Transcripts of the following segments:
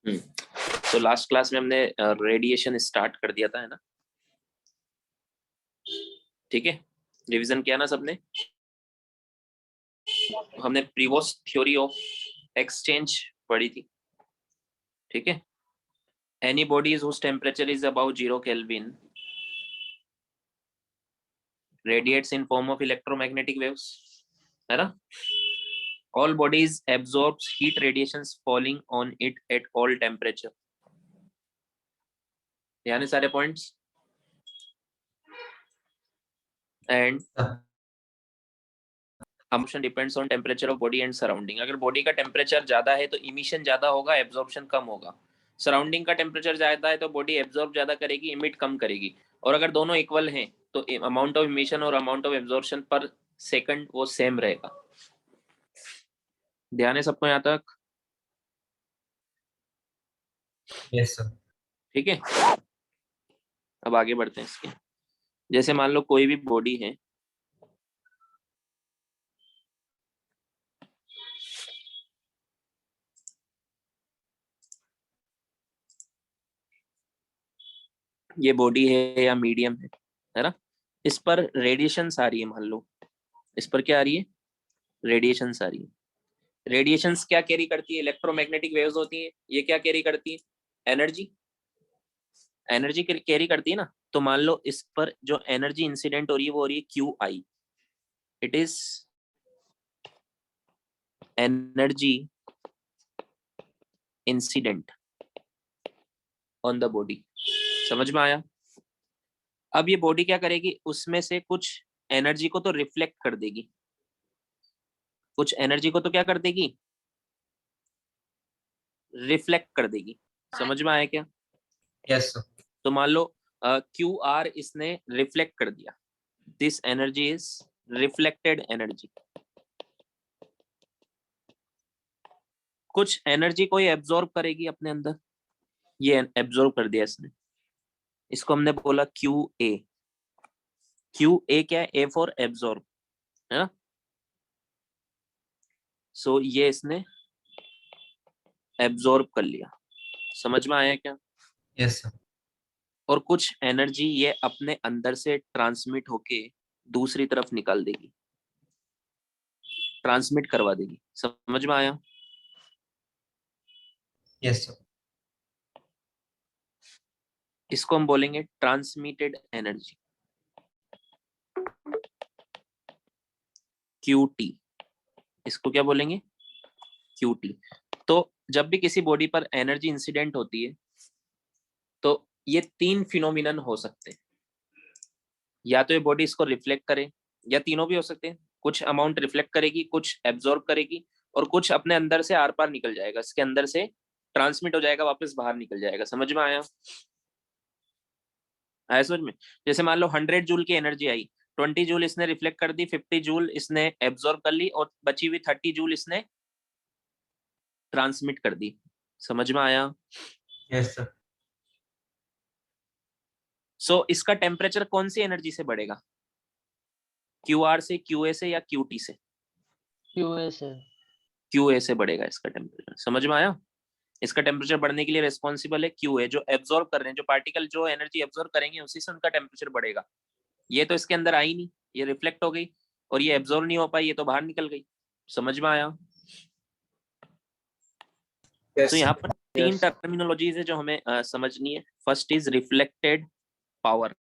तो last class में हमने रेडिएशन स्टार्ट कर दिया था, है ना? ठीक है, रिवीजन किया ना सबने? हमने प्रीवोस थ्योरी ऑफ एक्सचेंज पढ़ी थी, ठीक है? Any bodies whose temperature is about 0 kelvin radiates in form of electromagnetic waves, है ना? All bodies absorbs heat radiations falling on it at all temperature. यानी सारे points. And emission depends on temperature of body and surrounding. अगर body का temperature ज्यादा है तो emission ज्यादा होगा, एब्जॉर्प्शन कम होगा. सराउंडिंग का टेम्परेचर ज्यादा है तो बॉडी एब्जॉर्ब ज्यादा करेगी, इमिट कम करेगी. और अगर दोनों इक्वल हैं तो अमाउंट ऑफ इमिशन और अमाउंट ऑफ एब्जॉर्प्शन पर सेकंड वो सेम रहेगा. ध्यान है सबको यहाँ तक? Yes sir. ठीक है, अब आगे बढ़ते हैं इसके. जैसे मान लो कोई भी बॉडी है, ये बॉडी है या मीडियम है ना? इस पर रेडिएशंस आ रही है. मान लो इस पर क्या आ रही है? रेडिएशंस आ रही है. रेडिएशंस क्या कैरी करती है? इलेक्ट्रोमैग्नेटिक वेव्स होती है. ये क्या कैरी करती है? एनर्जी. एनर्जी कैरी करती है ना. तो मान लो इस पर जो एनर्जी इंसिडेंट हो रही है वो हो रही है Q I. It is energy incident on the body. समझ में आया? अब ये बॉडी क्या करेगी? उसमें से कुछ एनर्जी को तो रिफ्लेक्ट कर देगी, कुछ एनर्जी को तो क्या कर देगी? रिफ्लेक्ट कर देगी. समझ में आया क्या? Yes sir. तो मान लो क्यू आर इसने रिफ्लेक्ट कर दिया. This energy is reflected energy. कुछ एनर्जी को ये एब्जॉर्ब करेगी अपने अंदर. ये एब्जॉर्ब कर दिया इसने. इसको हमने बोला क्यू ए. क्यू ए क्या है? ए फॉर एब्जॉर्ब, है ना? सो ये इसने एब्जॉर्ब कर लिया. समझ में आया क्या? Yes sir. और कुछ एनर्जी ये अपने अंदर से ट्रांसमिट होके दूसरी तरफ निकाल देगी, ट्रांसमिट करवा देगी. समझ में आया? Yes sir. इसको हम बोलेंगे ट्रांसमिटेड एनर्जी, क्यूटी. इसको क्या बोलेंगे? क्यूटी. तो जब भी किसी बॉडी पर एनर्जी इंसिडेंट होती है तो ये तीन फिनोमिनन हो सकते हैं. या तो ये बॉडी इसको रिफ्लेक्ट करे, या तीनों भी हो सकते हैं. कुछ अमाउंट रिफ्लेक्ट करेगी, कुछ एब्जॉर्ब करेगी, और कुछ अपने अंदर से आर पार निकल जाएगा, इसके अंदर से ट्रांसमिट हो जाएगा, वापस बाहर निकल जाएगा. समझ में आया? आया समझ में? जैसे मान लो 100 जूल की एनर्जी आई, 20 जूल इसने रिफ्लेक्ट कर दी, 50 जूल इसने एब्जॉर्ब कर ली, और बची हुई 30 जूल इसने ट्रांसमिट कर दी. समझ में आया? Yes sir. सो इसका टेम्परेचर कौन सी एनर्जी से बढ़ेगा? क्यू आर से, क्यू ए से, या क्यू टी से? क्यूए से. क्यू ए से बढ़ेगा इसका टेम्परेचर. समझ में आया? इसका टेम्परेचर बढ़ने के लिए रेस्पॉन्सिबल है क्यू ए. जो एब्जॉर्ब कर रहे हैं, जो पार्टिकल जो एनर्जी एब्जॉर्ब करेंगे उसी से उनका टेम्परेचर बढ़ेगा. ये तो इसके अंदर आई नहीं, ये रिफ्लेक्ट हो गई, और ये एब्जॉर्ब नहीं हो पाई, ये तो बाहर निकल गई. समझ में आया? तो यहाँ पर तीन टर्मिनोलॉजीज है जो हमें समझनी है. First is reflected power.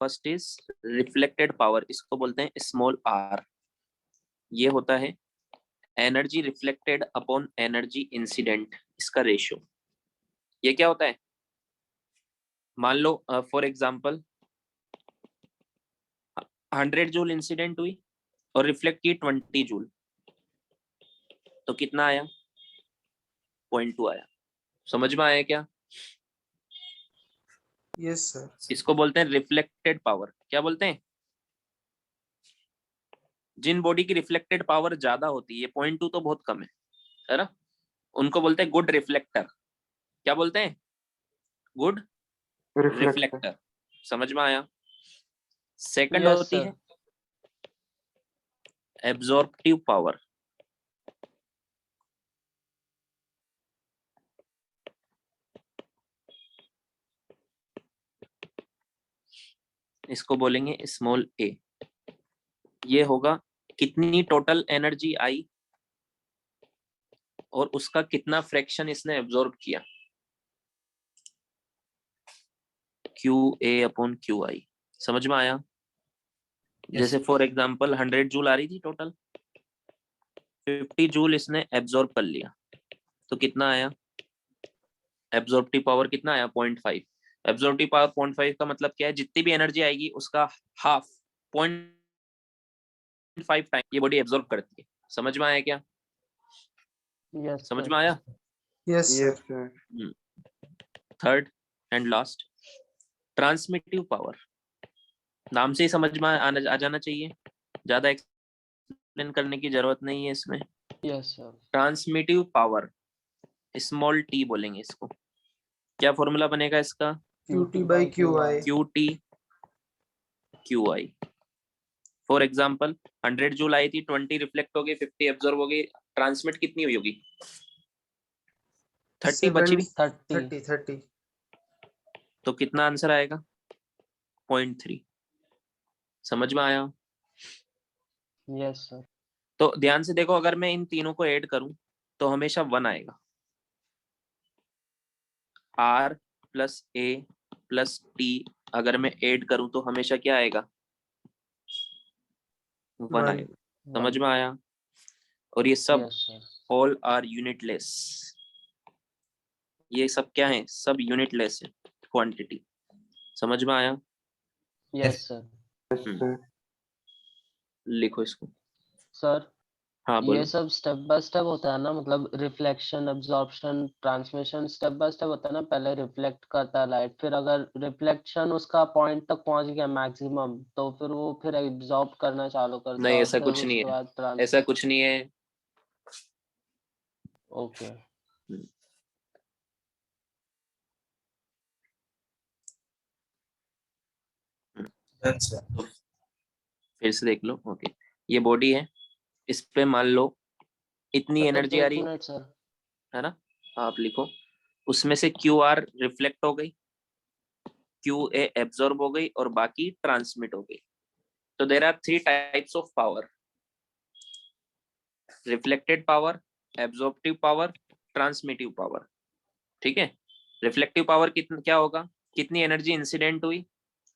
First is reflected power, इसको बोलते हैं स्मॉल आर. ये होता है energy reflected upon energy incident, इसका रेशियो. ये क्या होता है? मान लो फॉर एग्जांपल 100 जूल इंसिडेंट हुई और रिफ्लेक्ट की 20 जूल, तो कितना आया? 0.2 आया. समझ में आया क्या? Yes sir. इसको बोलते हैं रिफ्लेक्टेड पावर. क्या बोलते हैं? जिन बॉडी की रिफ्लेक्टेड पावर ज्यादा होती है, 0.2 तो बहुत कम है ना? उनको बोलते हैं गुड रिफ्लेक्टर. क्या बोलते हैं? Good reflector. समझ में आया? सेकंड Yes, होती sir. है एब्जॉर्प्टिव पावर. इसको बोलेंगे स्मॉल a। ये होगा कितनी टोटल एनर्जी आई और उसका कितना फ्रैक्शन इसने एब्जॉर्ब किया, QA/QI। समझ में आया? जैसे फॉर एग्जांपल 100 जूल आ रही थी टोटल, 50 जूल इसने एब्जॉर्ब कर लिया, तो कितना आया एब्जॉर्प्टिव पावर? कितना आया? 0.5। एब्जॉर्प्टिव पावर 0.5 का मतलब क्या है? जितनी भी एनर्जी आएगी उसका हाफ, 0.5 टाइम ये बॉडी एब्जॉर्ब करती है। समझ में आया क्या? Yes, समझ sir. में आया? Yes, sir. Yes, sir. Third and last, transmissive power. नाम से ही समझ में आ जाना चाहिए, ज्यादा एक्सप्लेन करने की जरूरत नहीं है इसमें। Yes, sir. Transmissive power, small T बोलेंगे इसको। क्या फॉर्मूला बनेगा इसका? QT by QI. QT QI। For example 100 joule आई थी, 20 रिफ्लेक्ट हो गई, 50 एब्जॉर्ब हो गई, ट्रांसमिट कितनी हुई होगी? 30 बची हुई, 30. 30. तो कितना आंसर आएगा? 0.3। समझ में आया? Yes, sir. तो ध्यान से देखो, अगर मैं इन तीनों को ऐड करूं तो हमेशा 1 आएगा। R plus A plus T अगर मैं ऐड करूं तो हमेशा क्या आएगा? 1 One. आएगा। समझ में आया? और ये सब Yes, sir. All are unitless. ये सब क्या है? सब यूनिटलेस है क्वांटिटी। समझ में आया? Yes, sir. Yes, sir. लिखो इसको। Sir, हाँ ये बोलो। सब स्टेप बाय स्टेप होता है ना, मतलब reflection, absorption, transmission step by step होता है ना। पहले रिफ्लेक्ट करता है लाइट, फिर अगर रिफ्लेक्शन उसका पॉइंट तक पहुंच गया मैक्सिमम, तो फिर वो फिर एब्जॉर्ब करना चालू करता नहीं, है, और ऐसा फिर कुछ नहीं उसके है, बाद ऐसा कुछ नहीं है। ओके। Done, sir. तो फिर से देख लो। ओके, ये बॉडी है, इस पे मान लो इतनी एनर्जी आ रही है, मिनट सर। है ना? आप लिखो, उसमें से QR रिफ्लेक्ट हो गई, QA एब्जॉर्ब हो गई और बाकी ट्रांसमिट हो गई। तो there are 3 types of power: reflected power, absorptive power, transmissive power. ठीक है? रिफ्लेक्टिव पावर कितना क्या होगा? कितनी एनर्जी इंसिडेंट हुई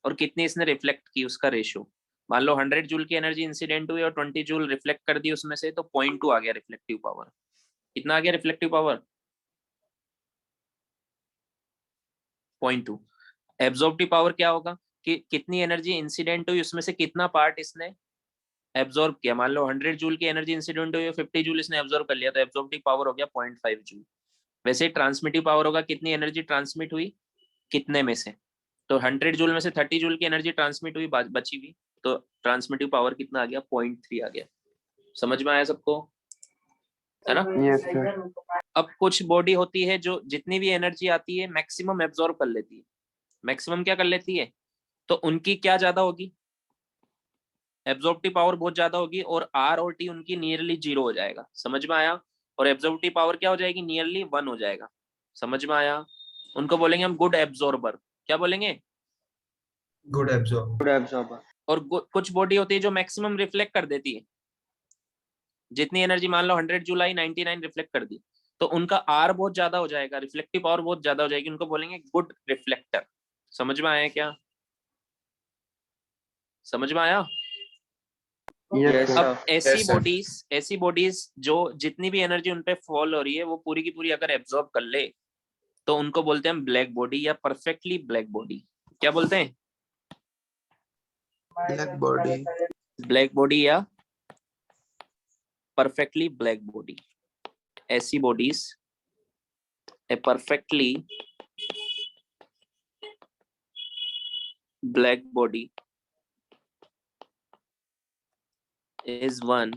और कितनी इसने रिफ्लेक्ट की, उसका रेशियो। मान लो 100 जूल की एनर्जी इंसिडेंट हुई और 20 जूल रिफ्लेक्ट कर दी उसमें से, तो 0.2 आ गया रिफ्लेक्टिव पावर। कितना आ गया रिफ्लेक्टिव पावर? 0.2। एब्जॉर्प्टिव पावर क्या होगा कि कितनी एनर्जी इंसिडेंट हुई, उसमें से कितना पार्ट इसने एब्जॉर्ब किया। मान लो 100 जूल की एनर्जी इंसिडेंट हुई, 50 जूल इसने एब्जॉर्ब कर लिया, तो एब्जॉर्प्टिव पावर हो गया 0.5 जूल। वैसे ट्रांसमिटिव पावर होगा कितनी एनर्जी ट्रांसमिट हुई कितने में से। तो 100 जूल में से 30 जूल की एनर्जी ट्रांसमिट हुई, बची हुई, तो ट्रांसमिटिव पावर कितना आ गया? 0.3 आ गया। समझ में आया सबको? है ना? Yes, sir. अब कुछ बॉडी होती है जो जितनी भी एनर्जी आती है मैक्सिमम एब्जॉर्ब कर लेती है। मैक्सिमम क्या कर लेती है? तो उनकी क्या ज्यादा होगी? एब्जॉर्प्टिव पावर बहुत ज्यादा होगी, और R और T उनकी नियरली 0 हो जाएगा। समझ में आया? और एब्जॉर्प्टिव पावर क्या हो जाएगी? नियरली 1 हो जाएगा। समझ में आया? उनको बोलेंगे हम गुड एब्जॉर्बर। क्या बोलेंगे? Good absorb. Good absorber. और कुछ बॉडी होती है जो मैक्सिमम रिफ्लेक्ट कर देती है। जितनी एनर्जी मान लो 100 जूल आई, 99 रिफ्लेक्ट कर दी, तो उनका R बहुत ज्यादा हो जाएगा, रिफ्लेक्टिव पावर बहुत ज्यादा हो जाएगी। उनको बोलेंगे गुड रिफ्लेक्टर। समझ में आया क्या? समझ में आया? Yes, sir. अब Yes, sir. ऐसी बॉडीज जो जितनी भी एनर्जी उन पे फॉल हो रही है वो पूरी की पूरी अगर एब्जॉर्ब कर ले, तो उनको बोलते हैं ब्लैक बॉडी या परफेक्टली ब्लैक बॉडी। क्या बोलते हैं? Black body. ब्लैक बॉडी या परफेक्टली ब्लैक बॉडी। ऐसी bodies A perfectly black body is one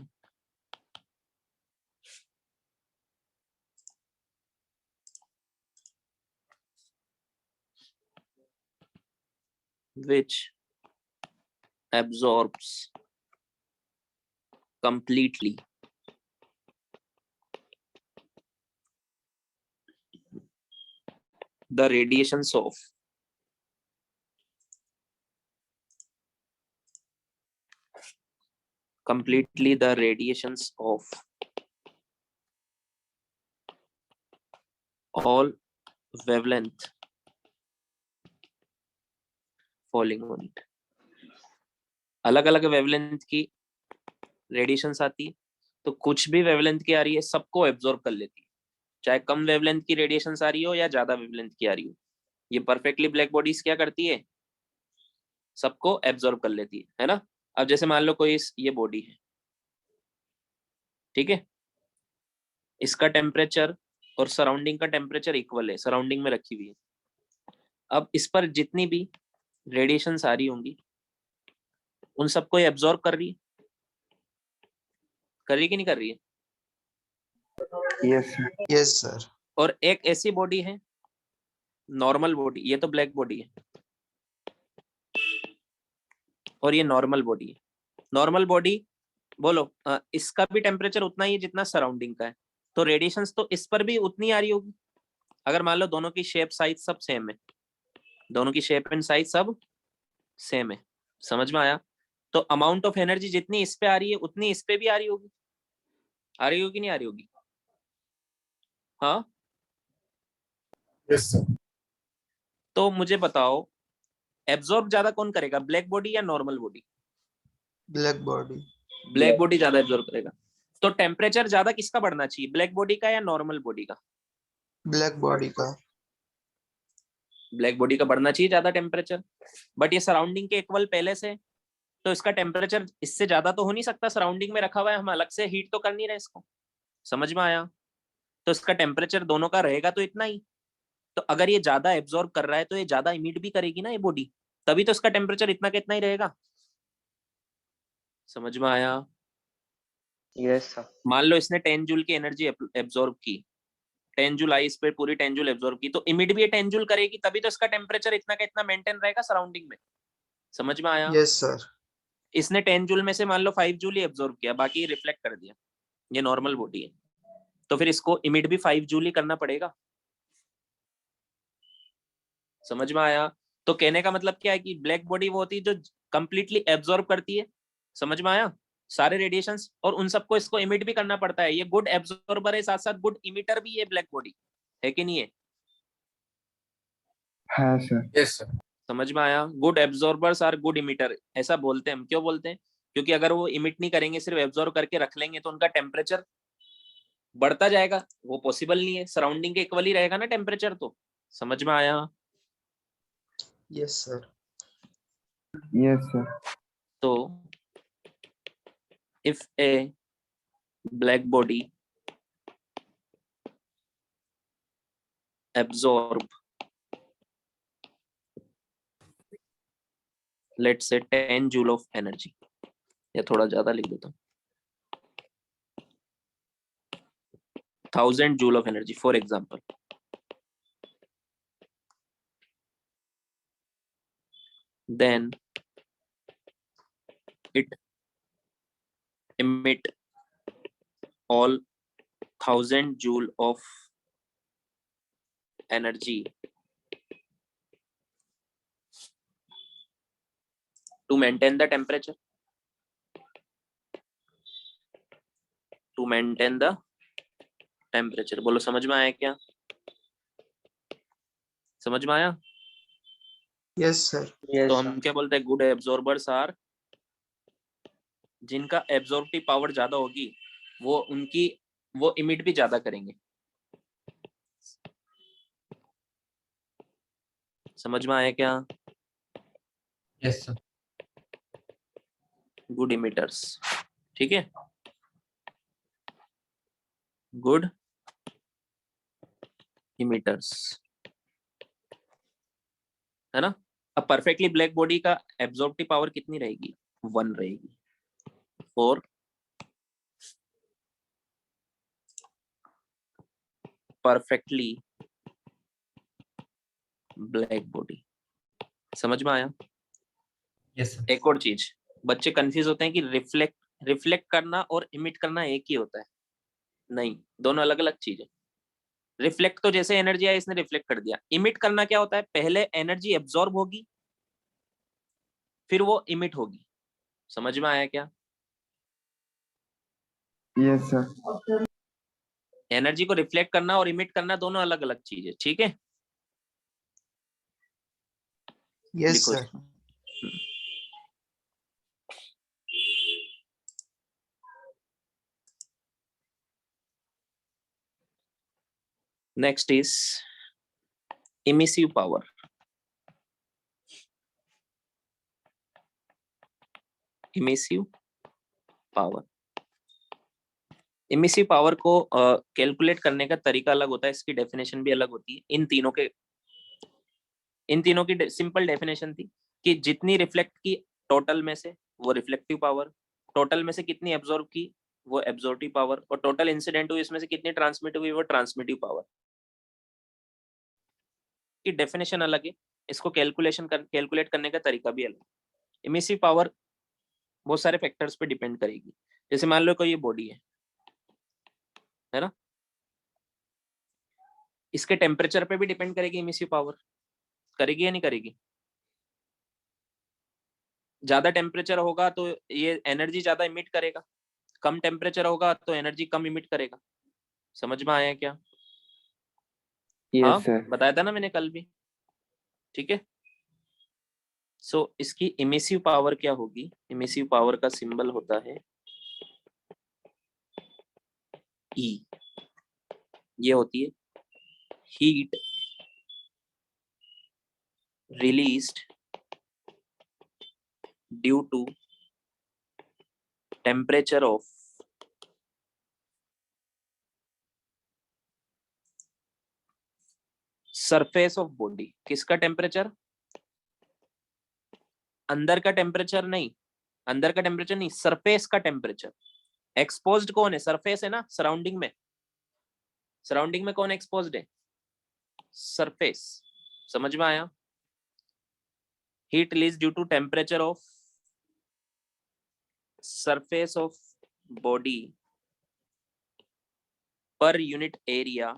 which absorbs completely the radiations of completely the radiations of all wavelength falling on it. अलग अलग wavelength की radiations आती है, तो कुछ भी वेवलेंथ की आ रही है सबको एब्जॉर्ब कर लेती है, चाहे कम वेवलेंथ की रेडिएशंस आ रही हो या ज्यादा वेवलेंथ की आ रही हो। ये परफेक्टली ब्लैक बॉडीज क्या करती है, सबको एब्जॉर्ब कर लेती है ना। अब जैसे मान लो कोई ये बॉडी है, ठीक है, इसका टेम्परेचर और सराउंडिंग का टेम्परेचर इक्वल है, सराउंडिंग में रखी हुई है। अब इस पर जितनी भी रेडिएशंस आ रही होंगी उन सबको एब्जॉर्ब कर रही है, कर रही कि नहीं कर रही है। Yes, sir. Yes, sir. और एक ऐसी बॉडी है नॉर्मल बॉडी, ये तो ब्लैक बॉडी है और ये नॉर्मल बॉडी है। नॉर्मल बॉडी बोलो इसका भी टेम्परेचर उतना ही है जितना सराउंडिंग का है, तो रेडिएशंस तो इस पर भी उतनी आ रही होगी। अगर मान लो दोनों की शेप साइज सब सेम है, दोनों की शेप एंड साइज सब सेम है, समझ में आया। तो अमाउंट ऑफ एनर्जी जितनी इस पे आ रही है उतनी इस पे भी आ रही होगी, आ रही होगी नहीं आ रही होगी। हाँ Yes, sir. तो मुझे बताओ एब्जॉर्ब ज्यादा कौन करेगा, ब्लैक बॉडी या normal body. Black body. Black body ज्यादा एब्जॉर्ब करेगा। तो टेम्परेचर ज्यादा किसका बढ़ना चाहिए, ब्लैक बॉडी का या नॉर्मल बॉडी का। Black body का. ब्लैक बॉडी का बढ़ना चाहिए ज्यादा टेम्परेचर, बट ये सराउंडिंग के इक्वल पहले से, तो इसका टेम्परेचर इससे ज्यादा तो हो नहीं सकता, सराउंडिंग में रखा हुआ है, हम अलग से हीट तो कर नहीं रहे इसको, समझ में आया। तो इसका टेम्परेचर दोनों का रहेगा तो इतना ही। तो अगर ये ज्यादा एब्जॉर्ब कर रहा है तो ये ज्यादा इमिट भी करेगी ना ये बॉडी, तभी तो इसका टेम्परेचर इतना का इतना ही रहेगा, समझ में आया। Yes, sir. मान लो इसने 10 जूल की एनर्जी एब्जॉर्ब की, 10 जूल आई इस पे पूरी 10 जूल एब्जॉर्ब की, तो इमिट भी ये 10 जूल करेगी, तभी तो इसका टेम्परेचर इतना का इतना मेंटेन रहेगा सराउंडिंग में, समझ में आया। Yes, sir. इसने 10 जूल में से मान लो 5 जूल ही एब्जॉर्ब किया, बाकी रिफ्लेक्ट कर दिया, ये नॉर्मल बॉडी है, तो फिर इसको इमिट भी 5 जूल ही करना पड़ेगा, समझ में आया। तो कहने का मतलब क्या है कि ब्लैक बॉडी वो होती है जो कंप्लीटली एब्जॉर्ब करती है, समझ में आया, सारे रेडिएशंस, और उन सबको इसको इमिट भी करना पड़ता है। ये गुड एब्जॉर्बर है, साथ साथ गुड इमिटर भी है ब्लैक बॉडी, है कि नहीं है। हाँ, sir. Yes, sir. समझ में आया। Good absorbers are good emitter, ऐसा बोलते हैं हम। क्यों बोलते हैं, क्योंकि अगर वो इमिट नहीं करेंगे, सिर्फ एब्जॉर्ब करके रख लेंगे, तो उनका टेम्परेचर बढ़ता जाएगा, वो पॉसिबल नहीं है, सराउंडिंग के इक्वल ही रहेगा ना टेम्परेचर, तो समझ में आया। Yes, sir. Yes, sir. तो if a black body absorb let's say 10 joule of energy, या थोड़ा ज्यादा लिख देता हूँ, 1000 joule of energy for example, then it emit all 1000 joule of energy to maintain the temperature, to maintain the temperature। बोलो समझ में आया क्या, समझ में आया। Yes, sir. Yes, तो sir. हम क्या बोलते हैं, गुड एब्जॉर्बर्स आर, जिनका एब्जॉर्प्टिव पावर ज्यादा होगी वो उनकी वो इमिट भी ज्यादा करेंगे, समझ में आया क्या। Yes, sir. गुड इमिटर्स, ठीक है, गुड इमिटर्स, है ना। अब परफेक्टली ब्लैक बॉडी का एब्जॉर्प्टिव पावर कितनी रहेगी, 1 रहेगी, फॉर परफेक्टली ब्लैक बॉडी, समझ में आया। Yes, sir. एक और चीज, बच्चे कंफ्यूज होते हैं कि रिफ्लेक्ट करना और इमिट करना एक ही होता है, नहीं, दोनों अलग अलग चीज है। रिफ्लेक्ट तो जैसे एनर्जी आई इसने रिफ्लेक्ट कर दिया, इमिट करना क्या होता है, पहले एनर्जी एब्जॉर्ब होगी फिर वो इमिट होगी, समझ में आया क्या। Yes, sir. एनर्जी को रिफ्लेक्ट करना और इमिट करना दोनों अलग अलग चीज है, ठीक है? Yes, लिखो sir. इसको। Next is emissive power. Emissive power, emissive power को कैलकुलेट करने का तरीका अलग होता है, इसकी डेफिनेशन भी अलग होती है। इन तीनों की सिंपल डेफिनेशन थी कि जितनी रिफ्लेक्ट की टोटल में से वो रिफ्लेक्टिव पावर, टोटल में से कितनी एब्जॉर्ब की वो एब्जॉर्बिव पावर, और टोटल इंसिडेंट हुई इसमें से कितनी ट्रांसमिट हुई वो ट्रांसमिटिव पावर। की डेफिनेशन अलग है, इसको कैलकुलेट करने का तरीका भी अलग। इमिसिव पावर बहुत सारे फैक्टर्स पे डिपेंड करेगी। जैसे मान लो कोई ये बॉडी है ना, इसके टेम्परेचर पे भी डिपेंड करेगी इमिसिव पावर, करेगी या नहीं करेगी? ज्यादा टेम्परेचर होगा तो ये एनर्जी ज्यादा इमिट करेगा, कम टेम्परेचर होगा तो एनर्जी कम इमिट करेगा। समझ में आया क्या? Yes, हाँ, sir. बताया था ना मैंने कल भी, ठीक है? सो इसकी इमिसिव पावर क्या होगी? इमिसिव पावर का सिंबल होता है E। ये होती है heat released due to temperature of surface of body. किसका टेम्परेचर? अंदर का टेम्परेचर नहीं, अंदर का टेम्परेचर नहीं, सरफेस का टेम्परेचर। एक्सपोज्ड कौन है? सरफेस है ना, सराउंडिंग में। सराउंडिंग में कौन एक्सपोज्ड है? सरफेस। समझ में आया? Heat release due to temperature of surface of body पर यूनिट एरिया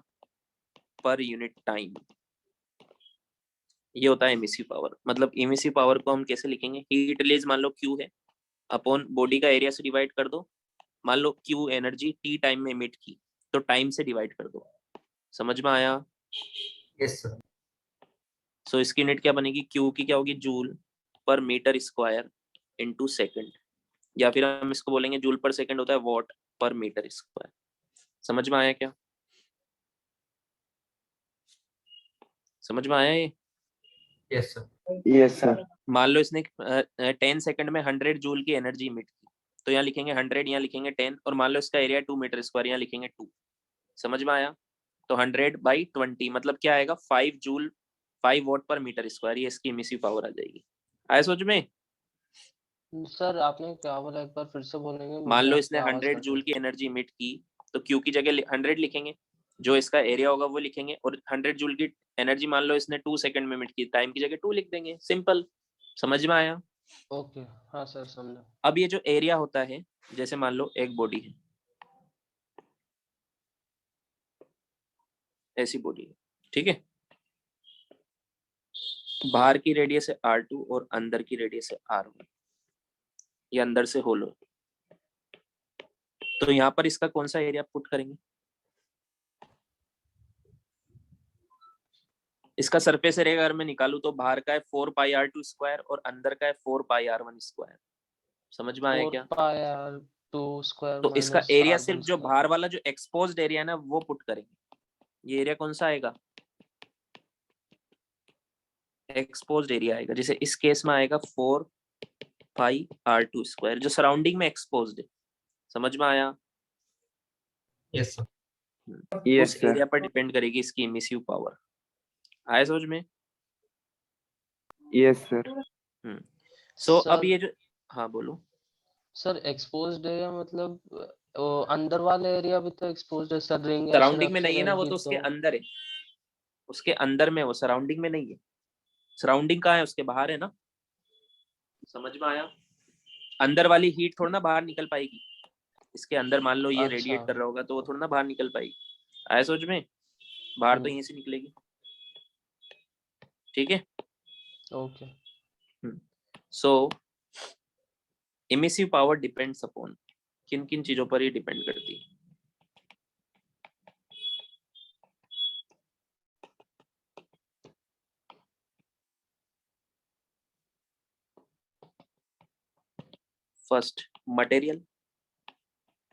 पर यूनिट टाइम। ये होता है इमिसिव पावर। मतलब इमिसिव पावर को हम कैसे लिखेंगे? हीट रिलीज मान लो Q है, अपॉन बॉडी का एरिया से डिवाइड कर दो। मान लो Q एनर्जी T टाइम में इमिट की, तो टाइम से डिवाइड कर दो। समझ में आया? Yes, sir. सो इसकी यूनिट क्या बनेगी? Q की क्या होगी? जूल पर मीटर स्क्वायर इनटू सेकंड, या फिर हम इसको बोलेंगे जूल पर सेकंड होता है वॉट पर मीटर स्क्वायर। समझ में आया क्या? समझ में आया ये? Yes, sir. Yes, sir. मान लो इसने 10 सेकंड में 100 जूल की एनर्जी इमिट की, तो यहाँ लिखेंगे 100, यहाँ लिखेंगे 10, और मान लो इसका एरिया 2 मीटर स्क्वायर, यहाँ लिखेंगे 2। समझ में आया? तो 100/20 मतलब क्या आएगा? 5 जूल 5 वॉट पर मीटर स्क्वायर। ये इसकी इमिसिव पावर आ जाएगी। आया समझ में? सर आपने क्या बोला, एक बार फिर से बोलेंगे? मान लो मतलब इसने क्या आवाज 100 कट जूल रही। की एनर्जी इमिट की, तो Q की जगह 100 लिखेंगे, जो इसका एरिया होगा वो लिखेंगे, और 100 जूल की एनर्जी मान लो इसने 2 सेकंड में इमिट की, टाइम की जगह 2 लिख देंगे। सिंपल। समझ में आया? ओके, हाँ सर समझा। अब ये जो एरिया होता है, जैसे मान लो एक बॉडी है, ऐसी बॉडी है, ठीक है? बाहर की रेडियस है R2 और अंदर की रेडियस है R1। ये अंदर से होल हो, तो यहाँ पर इसका कौन सा एरिया पुट करेंगे? इसका सरफेस एरिया अगर मैं निकालू तो बाहर का है 4πr2 स्क्वायर और अंदर का है 4πr1 स्क्वायर। समझ में आया 4 क्या? पाई आर 2 स्क्वायर तो इसका माइनस एरिया R1 सिर्फ जो स्क्वायर। बाहर वाला जो एक्सपोज्ड एरिया है ना वो पुट करेंगे। ये एरिया कौन सा आएगा? एक्सपोज्ड एरिया आएगा। जैसे इस केस में आएगा 4πr2 स्क्वायर, जो सराउंडिंग में एक्सपोज्ड है। समझ में आया? Yes, sir. Yes, उस sir. एरिया पर डिपेंड करेगी इसकी इमिसिव पावर। आया समझ में? Yes, sir. सो अब सर ये जो, हाँ बोलो। सर एक्सपोज्ड एरिया मतलब वो अंदर वाला एरिया भी तो एक्सपोज्ड है सर, रिंग ऐसे सराउंडिंग में रखे नहीं है ना वो, रहेगी तो उसके तो। अंदर है, उसके अंदर में, वो सराउंडिंग में नहीं है। सराउंडिंग कहाँ है? उसके बाहर है ना। समझ में आया? अंदर वाली हीट थोड़ा ना बाहर निकल पाएगी। इसके अंदर मान लो ये अच्छा। रेडिएट कर रहा होगा तो वो थोड़ा ना बाहर निकल पाएगी। आया सोच में? बाहर तो यहीं से निकलेगी, ठीक है? ओके। सो इमिसिव पावर डिपेंड्स अपॉन किन किन चीजों पर ये डिपेंड करती है? First, material.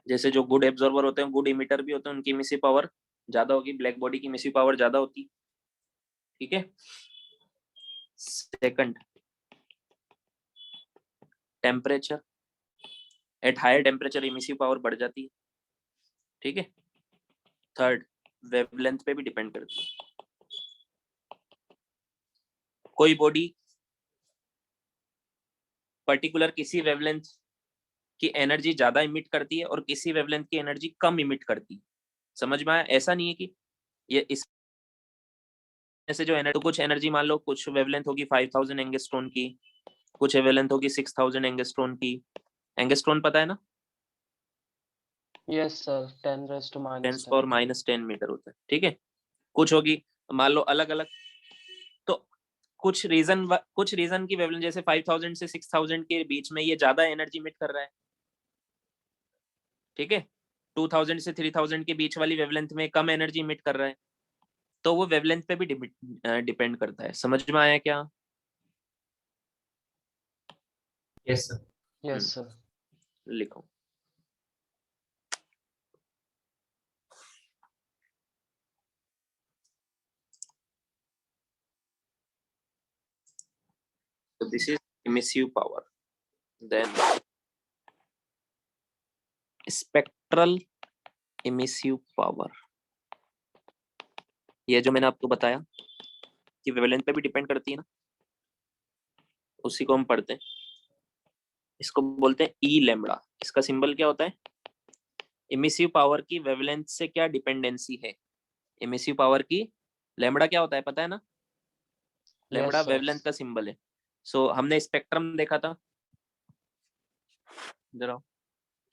जैसे जो गुड एब्जॉर्बर होते हैं, गुड इमिटर भी होते हैं, उनकी इमिसिव पावर ज्यादा होगी, ब्लैक बॉडी की इमिसिव पावर ज्यादा होती। ठीक है। Second, temperature. At higher temperature emissive power बढ़ जाती है। ठीक है। थर्ड, वेवलेंथ पे भी डिपेंड करती है। कोई बॉडी पर्टिकुलर किसी वेवलेंथ की एनर्जी ज्यादा इमिट करती है और किसी वेवलेंथ की एनर्जी कम इमिट करती है। समझ में आया? ऐसा नहीं है कि ये इस से जो एनर्जी, तो कुछ एनर्जी मान लो, कुछ वेवलेंथ होगी 5000 एंगस्ट्रॉन की, कुछ वेवलेंथ होगी 6000 एंगस्ट्रॉन की। एंगस्ट्रॉन पता है ना? Yes sir, 10 raised to ten minus 10। Power -10 metre होता है। ठीक है। कुछ होगी, मान लो अलग अलग, तो कुछ रीजन की वेवलेंथ, जैसे 5000 से 6000 के बीच में ये ज्यादा एनर्जी इमिट कर रहा है। ठीक है। 2000 से 3000 के बीच वाली वेवलेंथ में कम एनर्जी इमिट कर रहा है। तो वो वेवलेंथ पे भी डिपेंड करता है। समझ में आया क्या? Yes, sir. Yes sir. लिखो। So this is emissive power. Then spectral emissive power, ये जो मैंने आपको बताया कि वेवलेंथ पे भी डिपेंड करती है ना, उसी को हम पढ़ते हैं। इसको बोलते हैं ई लैम्बडा। इसका सिंबल क्या होता है? इमिसिव पावर की वेवलेंथ से क्या डिपेंडेंसी है? इमिसिव पावर की लैम्बडा क्या होता है पता है ना? Lambda yes sir. वेवलेंथ का सिंबल है। सो हमने स्पेक्ट्रम देखा था जरा,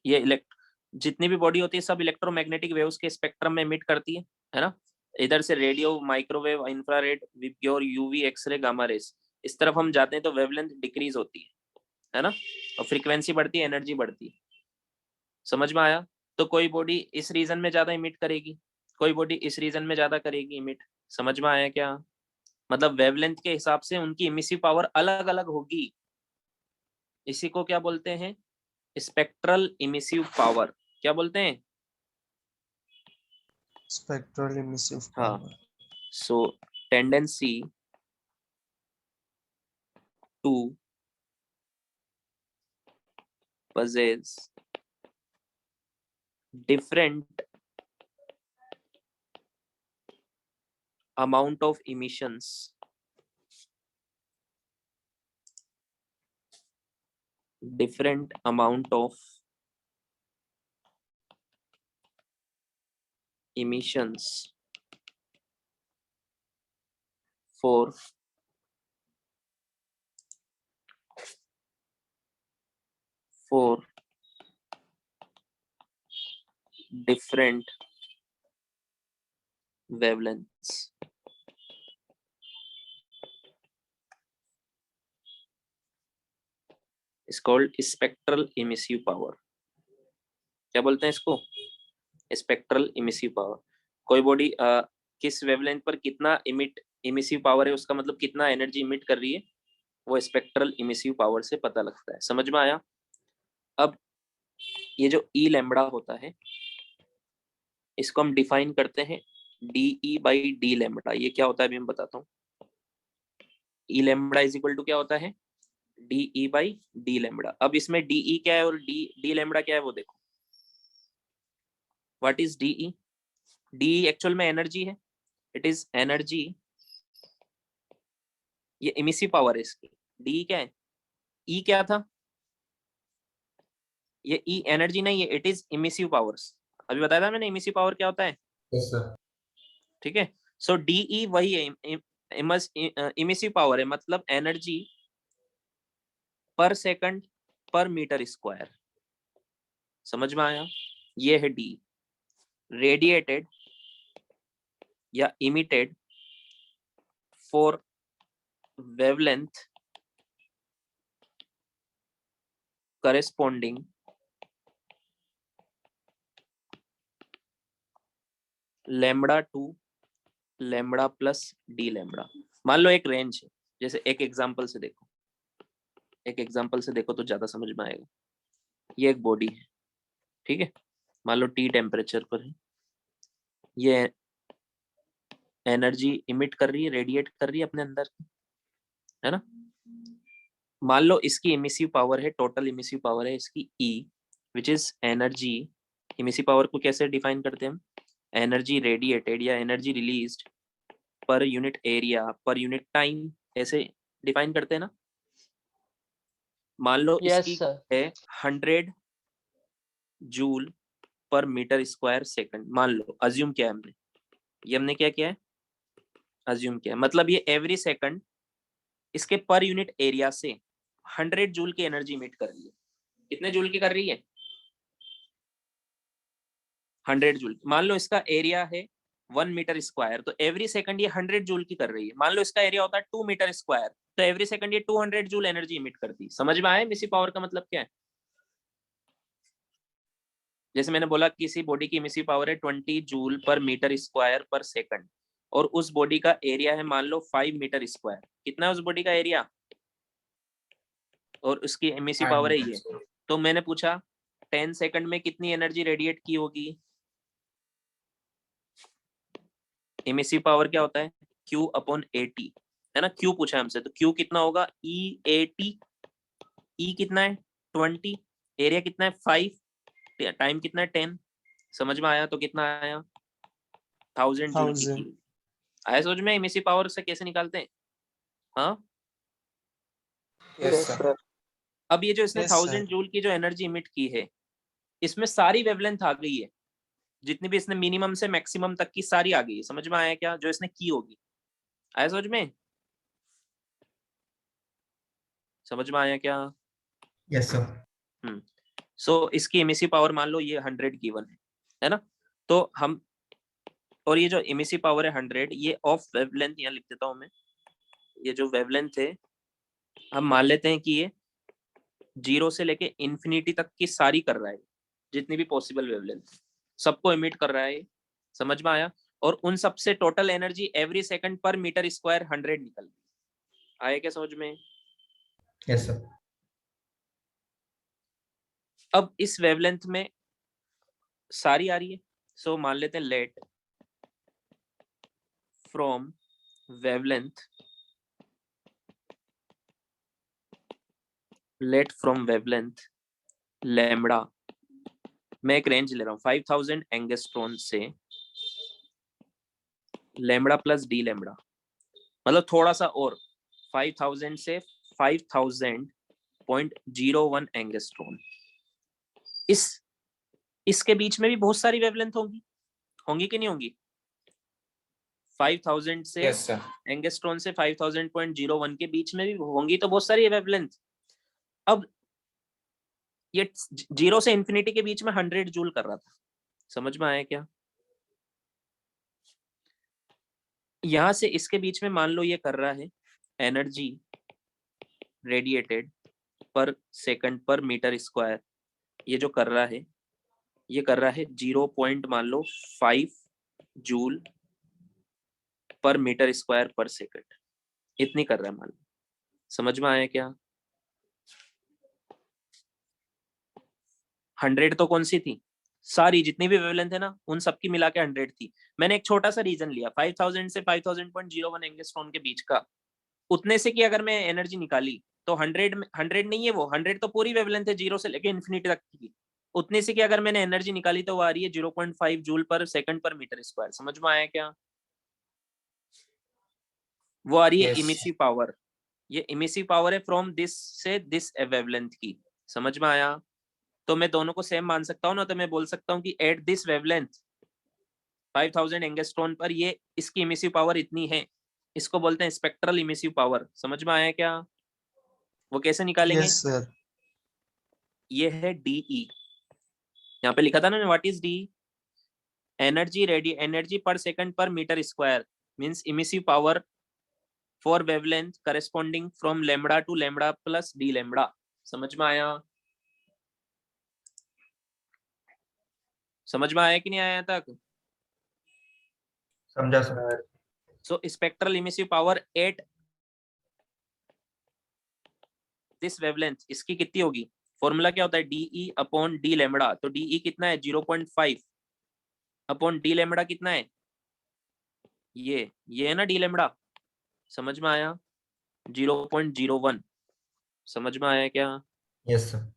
ये जितनी भी बॉडी होती है सब इलेक्ट्रोमैग्नेटिक वेव्स के स्पेक्ट्रम में एमिट करती है ना? इधर से radio, microwave, infrared, VIBGYOR, UV, X ray, gamma rays, इस तरफ हम जाते हैं तो वेवलेंथ डिक्रीज होती है ना? और फ्रीक्वेंसी बढ़ती है, एनर्जी बढ़ती है। समझ में आया? तो कोई बॉडी इस रीजन में ज्यादा इमिट करेगी, कोई बॉडी इस रीजन में ज्यादा करेगी इमिट। समझ में आया क्या? मतलब वेवलेंथ के हिसाब से उनकी इमिसिव पावर अलग अलग होगी। इसी को क्या बोलते हैं? Spectral emissive power. क्या बोलते हैं? Spectral emissive हाँ। power. So tendency to possess different amount of emissions, different amount of emissions for different wavelengths. It's called spectral emissive power. क्या बोलते हैं इसको? Spectral emissive power. कोई बॉडी किस वेवलेंथ पर कितना इमिसिव पावर है, उसका मतलब कितना एनर्जी इमिट कर रही है, वो स्पेक्ट्रल इमिसिव पावर से पता लगता है। समझ में आया? अब ये जो ई लैम्बडा होता है, इसको हम डिफाइन करते हैं डी बाई डी लैम्बडा। ये क्या होता है अभी मैं बताता हूँ। ई लैम्बडा इज इक्वल टू क्या होता है? D by D lambda. अब इसमें डी क्या है और डी लैम्बडा क्या है वो देखो। What is D? D actual में एनर्जी है। इट इज एनर्जी, ये इमिसिव पावर है इसकी। डी क्या है? ई क्या था? ये ई एनर्जी नहीं है, इट इज इमिसिव पावर्स। अभी बताया था मैंने इमिसिव पावर क्या होता है। Yes, sir. ठीक है। सो डी वही है, इमिसिव पावर है, मतलब energy per second per metre square. समझ में आया? ये है डी। रेडिएटेड या emitted for wavelength corresponding lambda to lambda plus D lambda. मान लो एक रेंज है, जैसे एक एग्जांपल से देखो, एक एग्जांपल से देखो तो ज्यादा समझ में आएगा। ये एक बॉडी है, ठीक है, मान लो टी टेम्परेचर पर है, ये एनर्जी इमिट कर रही है, रेडिएट कर रही है अपने अंदर, है ना। मान लो इसकी इमिसिव पावर है, टोटल इमिसिव पावर है इसकी E, which is energy. Emissive power को कैसे डिफाइन करते हैं हम? एनर्जी रेडिएटेड या एनर्जी रिलीज्ड पर यूनिट एरिया पर यूनिट टाइम, ऐसे डिफाइन करते हैं ना। मान लो यस इसकी सर। है 100 जूल पर मीटर स्क्वायर सेकंड। मान लो अज्यूम किया है हमने, ये हमने क्या किया है, अज्यूम किया है। मतलब ये एवरी सेकंड इसके पर यूनिट एरिया से 100 जूल की एनर्जी इमिट कर रही है। कितने जूल की कर रही है? 100 जूल। मान लो इसका एरिया है 1 मीटर स्क्वायर, तो एवरी सेकंड ये 100 जूल की कर रही है। मान लो इसका एरिया होता है 2 मीटर स्क्वायर, तो एवरी सेकंड ये 200 जूल एनर्जी इमिट करती। समझ में आया इमिसिव पावर का मतलब क्या है? जैसे मैंने बोला किसी बॉडी की इमिसिव पावर है 20 जूल पर मीटर स्क्वायर पर सेकंड, और उस बॉडी का एरिया है मान लो 5 मीटर स्क्वायर। कितना है उस बॉडी का एरिया और उसकी इमिसिव पावर है ये। तो मैंने पूछा 10 सेकंड में कितनी एनर्जी रेडिएट की होगी? इमिसिव पावर क्या होता है? Q अपॉन AT, है ना। Q पूछा है हमसे, तो Q कितना होगा? EAT। E कितना है? 20, एरिया कितना है? 5, टाइम कितना है? 10। समझ में आया? तो कितना आया? 1000 जूल की 1000। थी। आया समझ में इमिसिव पावर से कैसे निकालते हैं? हाँ, यस सर। अब ये जो इसने यस 1000 सर। जूल की जो एनर्जी इमिट की है, इसमें सारी वेवलेंथ आ गई है, जितनी भी इसने मिनिमम से मैक्सिमम तक की सारी आ गई है। समझ में आया क्या? जो इसने की होगी। आया समझ में? समझ में आया क्या? Yes sir. सो इसकी इमिसिव पावर मान लो ये 100 गिवन है ना। तो हम, और ये जो इमिसिव पावर है 100, ये ऑफ वेवलेंथ, यहाँ लिख देता हूँ मैं। ये जो वेवलेंथ है हम मान लेते हैं कि ये 0 से लेके इन्फिनिटी तक की सारी कर रहा है, जितनी भी पॉसिबल वेवलेंथ सबको इमिट कर रहा है। समझ में आया? और उन सबसे total energy every second per metre square 100 निकल रही। आया क्या समझ में? Yes sir. अब इस वेवलेंथ में सारी आ रही है, सो मान लेते हैं let from wavelength, let from wavelength lambda, मैं एक रेंज ले रहा हूँ 5000 एंगस्ट्रॉन से लैम्बडा प्लस डी लैम्बडा, मतलब थोड़ा सा और 5000 से 5000.01 एंगस्ट्रॉन। इसके बीच में भी बहुत सारी वेवलेंथ होंगी, होंगी कि नहीं होंगी? 5000 से यस सर। एंगस्ट्रॉन से 5000.01 के बीच में भी होंगी, तो बहुत सारी वेवलेंथ। अब ये 0 से इंफिनिटी के बीच में 100 जूल कर रहा था। समझ में आया क्या? यहां से इसके बीच में मान लो ये कर रहा है एनर्जी रेडिएटेड पर सेकंड पर मीटर स्क्वायर, ये जो कर रहा है ये कर रहा है 0 पॉइंट मान लो 5 जूल पर मीटर स्क्वायर पर सेकंड, इतनी कर रहा है मान लो। समझ में आया क्या? 100 तो कौन सी थी? सारी जितनी भी वेवलेंथ है ना उन सबकी मिला के 100 थी। मैंने एक छोटा सा रीजन लिया 5000 से 5000.01 एंगस्ट्रॉन के बीच का, उतने से की अगर मैं एनर्जी निकाली तो 100 नहीं है, वो 100 तो पूरी वेवलेंथ है 0 से लेके इन्फिनिटी तक की। उतने से की अगर मैंने एनर्जी निकाली तो वो आ रही है 0.5 जूल पर सेकंड पर मीटर स्क्वायर। समझ में आया क्या? वो आ रही है Yes. Emissive power. ये इमिसिव पावर है फ्रॉम दिस से दिस वेवलेंथ की। समझ में आया? तो मैं दोनों को सेम मान सकता हूँ ना, तो मैं बोल सकता हूँ कि एट दिस वेवलेंथ 5000 एंगस्ट्रॉन पर ये इसकी इमिसिव पावर इतनी है, इसको बोलते हैं स्पेक्ट्रल इमिसिव पावर। समझ में आया क्या? वो कैसे निकालेंगे? Yes sir. ये है डीई, यहाँ पे लिखा था ना what is D, energy per second per metre square means emissive power for wavelength corresponding from lambda to lambda plus D lambda. समझ में आया? समझ में आया कि नहीं आया तक? समझा sir. So spectral emissive power at this wavelength, इसकी कितनी होगी? फॉर्मूला क्या होता है? DE upon D lambda. तो DE कितना है? 0.5 अपॉन डी लेमड़ा कितना है? ये है ना डी लेमड़ा, समझ में आया? 0.01, समझ में आया क्या? Yes sir.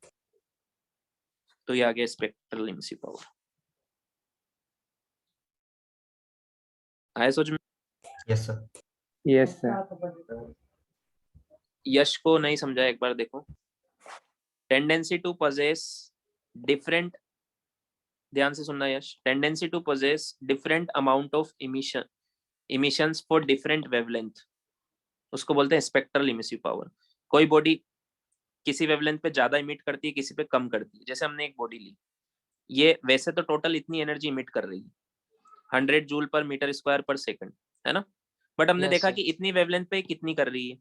तो ये आ गया स्पेक्ट्रल इमिसिव पावर। आया सोच में? Yes sir. Yes, sir. यश को नहीं समझा, एक बार देखो। टेंडेंसी टू पोजेस डिफरेंट, ध्यान से सुनना Yash, tendency to possess different amount of emissions for different wavelength, उसको बोलते हैं स्पेक्ट्रल इमिसिव पावर। कोई बॉडी किसी वेवलेंथ पे ज्यादा इमिट करती है, किसी पे कम करती है। जैसे हमने एक बॉडी ली, ये वैसे तो टोटल इतनी एनर्जी इमिट कर रही है 100 जूल पर मीटर स्क्वायर पर सेकंड, है ना? बट हमने Yes, देखा sir. कि इतनी वेवलेंथ पे कितनी कर रही है,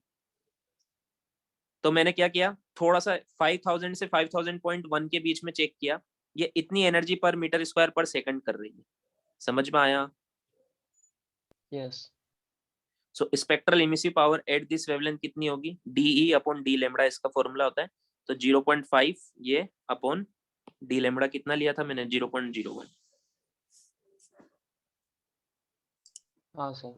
तो मैंने क्या किया, थोड़ा सा 5000 से 5000.1 के बीच में चेक किया, ये इतनी एनर्जी पर मीटर स्क्वायर पर सेकंड कर रही है। समझ में आया? Yes. So spectral emissive power at this wavelength कितनी होगी? DE अपॉन डी लेमड़ा, इसका फॉर्मूला होता है। तो 0.5 ये अपॉन डी लेमड़ा कितना लिया था मैंने? 0.01। हाँ सर,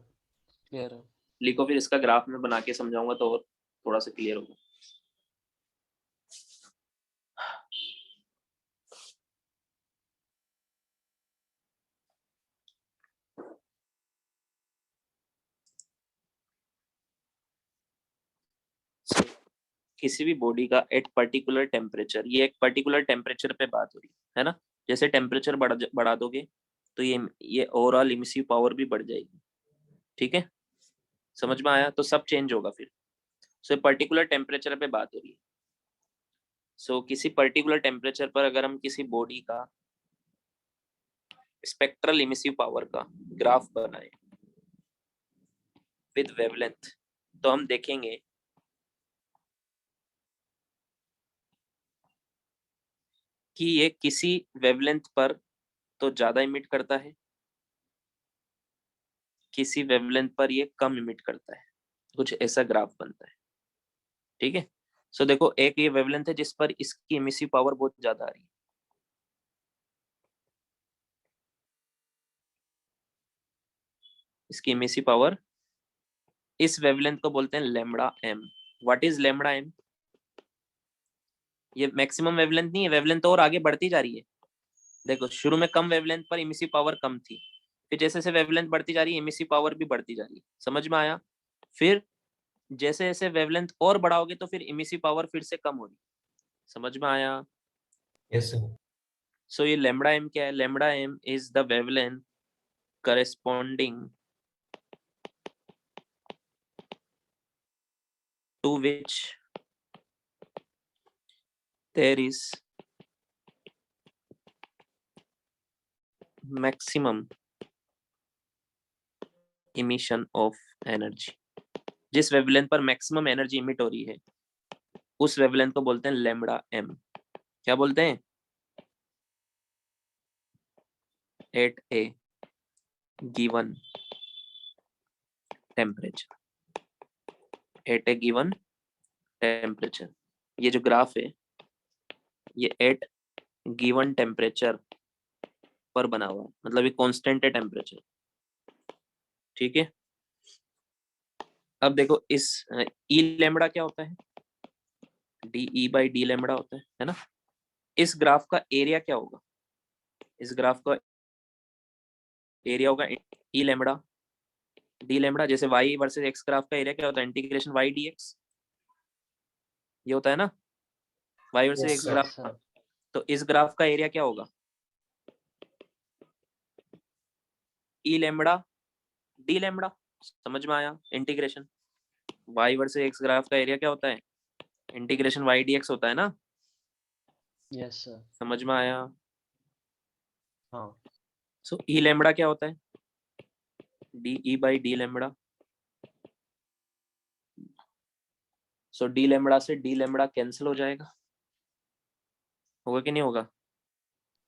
क्लियर है। लिखो, फिर इसका ग्राफ में बना के समझाऊंगा तो और थोड़ा सा क्लियर होगा। किसी भी बॉडी का एट पर्टिकुलर टेम्परेचर, ये एक पर्टिकुलर टेम्परेचर पे बात हो रही है ना? जैसे टेम्परेचर बढ़ा दोगे तो ये ओवरऑल इमिसिव पावर भी बढ़ जाएगी। ठीक है, समझ में आया? तो सब चेंज होगा फिर। सो पर्टिकुलर टेम्परेचर पे बात हो रही है। सो किसी पर्टिकुलर टेम्परेचर पर अगर हम किसी बॉडी का स्पेक्ट्रल इमिसिव पावर का ग्राफ बनाए विद वेवलेंथ, तो हम देखेंगे कि ये किसी वेवलेंथ पर तो ज्यादा इमिट करता है, किसी वेवलेंथ पर ये कम इमिट करता है, कुछ ऐसा ग्राफ बनता है। ठीक है, सो देखो, एक ये वेवलेंथ है जिस पर इसकी इमिसिव पावर बहुत ज्यादा आ रही है, इसकी इमिसिव पावर, इस वेवलेंथ को बोलते हैं lambda M. What is lambda M? ये मैक्सिमम वेवलेंथ नहीं है, वेवलेंथ तो और आगे बढ़ती जा रही है। देखो, शुरू में कम वेवलेंथ पर इमिसिव पावर कम थी, फिर जैसे जैसे वेवलेंथ बढ़ती जा रही है इमिसिव पावर भी बढ़ती जा रही है। समझ में आया? फिर जैसे जैसे वेवलेंथ और बढ़ाओगे तो फिर इमिसिव पावर फिर से कम होगी। समझ में आया? Yes sir. सो ये लैम्बडा एम क्या है? Lambda M is the wavelength corresponding to which there is maximum emission of energy। जिस वेवलेंथ पर मैक्सिमम एनर्जी इमिट हो रही है उस वेवलेंथ को बोलते हैं लैम्बडा एम। क्या बोलते हैं? एट ए गिवन टेम्परेचर, एट ए गिवन टेम्परेचर। ये जो ग्राफ है ये एट गिवन टेम्परेचर पर बना हुआ है, मतलब ये कांस्टेंट है टेम्परेचर। ठीक है, अब देखो इस ई लैम्बडा क्या होता है? DE बाई डी लैम्बडा होता है ना? इस ग्राफ का एरिया क्या होगा? इस ग्राफ का एरिया होगा ई लैम्बडा डी लैम्बडा। जैसे y वर्सेस x ग्राफ का एरिया क्या होता है? इंटीग्रेशन y dx, ये होता है ना y versus Yes, x sir. Graph Yes, का। sir. तो इस ग्राफ का एरिया क्या होगा? ई लैम्बडा डी लैम्बडा। समझ में आया? Integration y versus x graph का एरिया क्या होता है? इंटीग्रेशन y dx होता है ना? Yes, sir. समझ में आया? हाँ. सो ई लैम्बडा क्या होता है? DE by D lambda. So D lambda से डी लैम्बडा कैंसिल हो जाएगा, होगा कि नहीं होगा?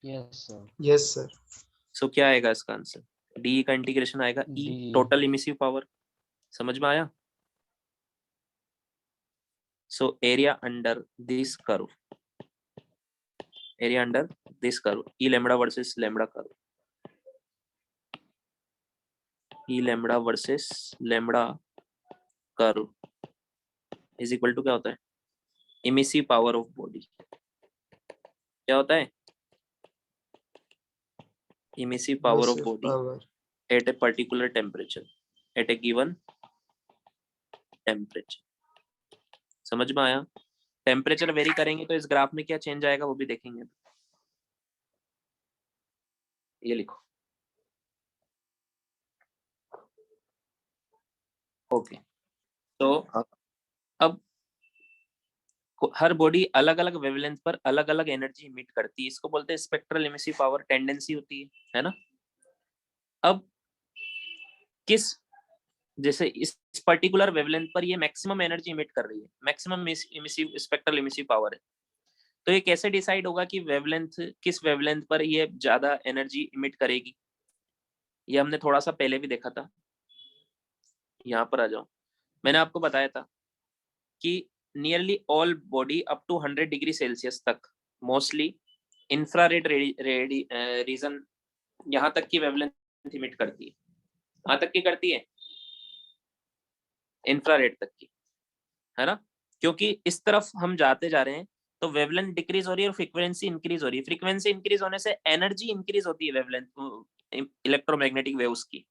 Yes, sir. Yes, sir. सो क्या आएगा इसका आंसर? डी का इंटीग्रेशन आएगा E, D। Total emissive power. समझ में आया? So area under this curve, area under this curve, E lambda versus lambda curve, E lambda versus lambda curve is equal to क्या होता है? Emissive power of body. क्या होता है? Emissive power of Emissive body power. at a particular temperature, at a given temperature। समझ में आया? Temperature vary करेंगे तो इस ग्राफ में क्या चेंज आएगा वो भी देखेंगे। ये लिखो, ओके। तो अब हर बॉडी अलग अलग वेवलेंथ पर अलग अलग एनर्जी इमिट करती है, इसको बोलते हैं स्पेक्ट्रल इमिसिव पावर, टेंडेंसी होती है ना। अब किस, जैसे इस पर्टिकुलर वेवलेंथ पर ये मैक्सिमम एनर्जी इमिट कर रही है, maximum emissive spectral emissive power है, तो ये कैसे डिसाइड होगा कि वेवलेंथ, किस वेवलेंथ पर ये ज्यादा एनर्जी इमिट करेगी? ये हमने थोड़ा सा पहले भी देखा था। यहाँ पर आ जाओ, मैंने आपको बताया था कि nearly all body up to 100 degree Celsius तक मोस्टली इंफ्रारेड रीजन यहाँ तक की वेवलेंथ इमिट करती है। यहाँ तक की करती है, इंफ्रारेड तक की, है ना। क्योंकि इस तरफ हम जाते जा रहे हैं तो वेवलेंथ डिक्रीज हो रही है और फ्रीक्वेंसी इंक्रीज हो रही है। फ्रीक्वेंसी इंक्रीज होने से एनर्जी इंक्रीज होती है वेवलेंथ इलेक्ट्रोमैग्नेटिक वेव्स की।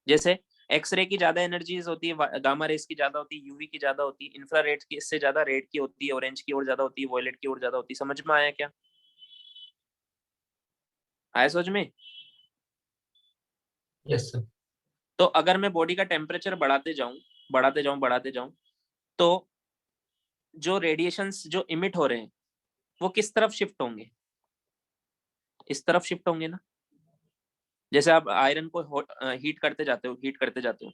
जैसे एक्सरे की ज्यादा एनर्जीज होती है, गामा रेस की ज्यादा होती है, यूवी की ज्यादा होती है, इंफ्रारेड की इससे ज्यादा रेड की होती है, ऑरेंज की और ज्यादा होती है, वॉयलेट की और ज्यादा होती है। समझ में आया क्या? आया समझ में? Yes sir. तो अगर मैं बॉडी का टेम्परेचर बढ़ाते जाऊं तो जो रेडिएशंस जो इमिट हो रहे हैं वो किस तरफ शिफ्ट होंगे? इस तरफ शिफ्ट होंगे ना। जैसे आप आयरन को हीट करते जाते हो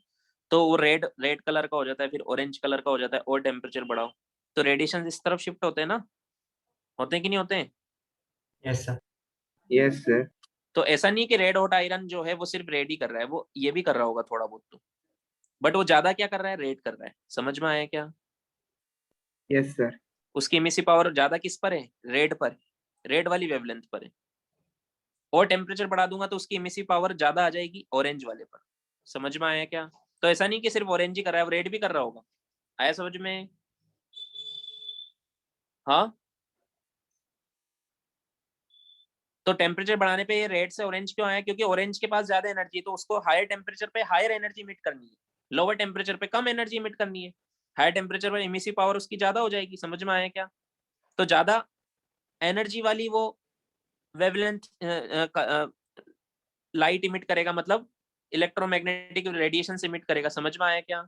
तो वो रेड रेड कलर का हो जाता है, फिर ऑरेंज कलर का हो जाता है, और टेम्परेचर बढ़ाओ तो रेडिएशन इस तरफ शिफ्ट होते हैं ना, होते हैं कि नहीं होते हैं? Yes sir. Yes, sir. तो ऐसा नहीं कि रेड हॉट आयरन जो है वो सिर्फ रेड ही कर रहा है, वो ये भी कर रहा होगा थोड़ा बहुत तो, बट वो ज्यादा क्या कर रहा है? रेड कर रहा है। समझ में आया क्या? Yes, sir. उसकी इमिसिव पावर ज्यादा किस पर है? रेड पर, रेड वाली वेवलेंथ पर है। और टेम्परेचर बढ़ा दूंगा तो उसकी इमिसिव पावर ज्यादा आ जाएगी ऑरेंज वाले पर। समझ में आया क्या? तो ऐसा नहीं कि सिर्फ ऑरेंज ही कर रहा है, रेड भी कर रहा होगा। आया समझ में? हाँ। तो टेम्परेचर बढ़ाने पे ये रेड से ऑरेंज क्यों आया? क्योंकि ऑरेंज के पास ज्यादा एनर्जी है तो उसको हायर टेम्परेचर पे हायर एनर्जी इमिट करनी है, लोअर टेम्परेचर पे कम एनर्जी इमिट करनी है। हायर टेम्परेचर पर इमिसिव पावर उसकी ज्यादा हो जाएगी। समझ में आया क्या? तो ज्यादा एनर्जी वाली वो वेवलेंथ लाइट इमिट करेगा, मतलब इलेक्ट्रोमैग्नेटिक रेडिएशन इमिट करेगा। समझ में आया क्या?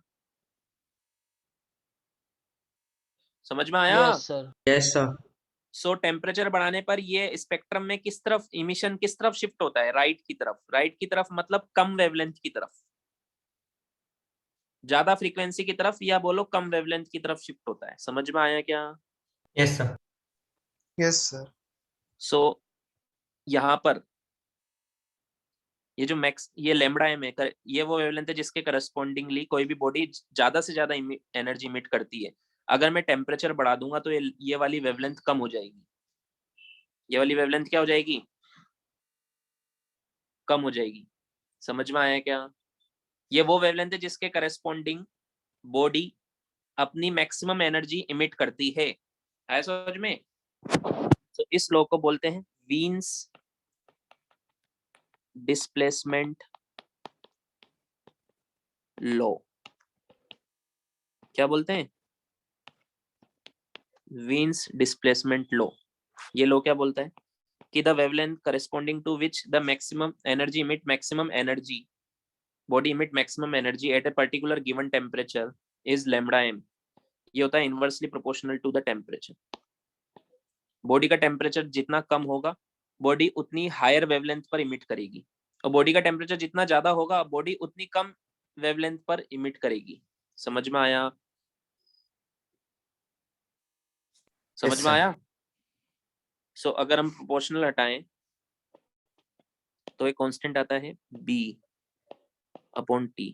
समझ में आया? Yes sir. Yes sir. सो टेम्परेचर बढ़ाने पर ये स्पेक्ट्रम में किस तरफ इमिशन किस तरफ शिफ्ट होता है? राइट की तरफ। राइट की तरफ मतलब कम वेवलेंथ की तरफ, ज्यादा फ्रीक्वेंसी की तरफ, या बोलो कम वेवलेंथ की तरफ शिफ्ट होता है। समझ में आया क्या? Yes sir. Yes, sir. सो यहाँ पर ये जो मैक्स, ये लैम्बडा एम है, ये वो वेवलेंथ है जिसके करस्पॉन्डिंगली कोई भी बॉडी ज्यादा से ज्यादा एनर्जी इमिट करती है। अगर मैं टेम्परेचर बढ़ा दूंगा तो ये वाली वेवलेंथ कम हो जाएगी। ये वाली वेवलेंथ क्या हो जाएगी? कम हो जाएगी। समझ में आया क्या? ये वो वेवलेंथ है जिसके करस्पॉन्डिंग बॉडी अपनी मैक्सिमम एनर्जी इमिट करती है। है समझ में? तो इस लॉ को बोलते हैं वीन्स डिस्प्लेसमेंट लॉ। क्या बोलते हैं? Wien's displacement law. ये लॉ क्या बोलता है कि the wavelength corresponding to which the maximum energy emit maximum energy body emit maximum energy at a particular given temperature is lambda M. ये होता है inversely proportional to the temperature. Body का temperature जितना कम होगा बॉडी उतनी higher wavelength पर emit करेगी, और बॉडी का टेम्परेचर जितना ज्यादा होगा बॉडी उतनी कम वेवलेंथ पर इमिट करेगी। समझ में आया? समझ Yes, में sir. आया? सो अगर हम प्रोपोर्शनल हटाएं तो एक कांस्टेंट आता है बी। अपॉन टी,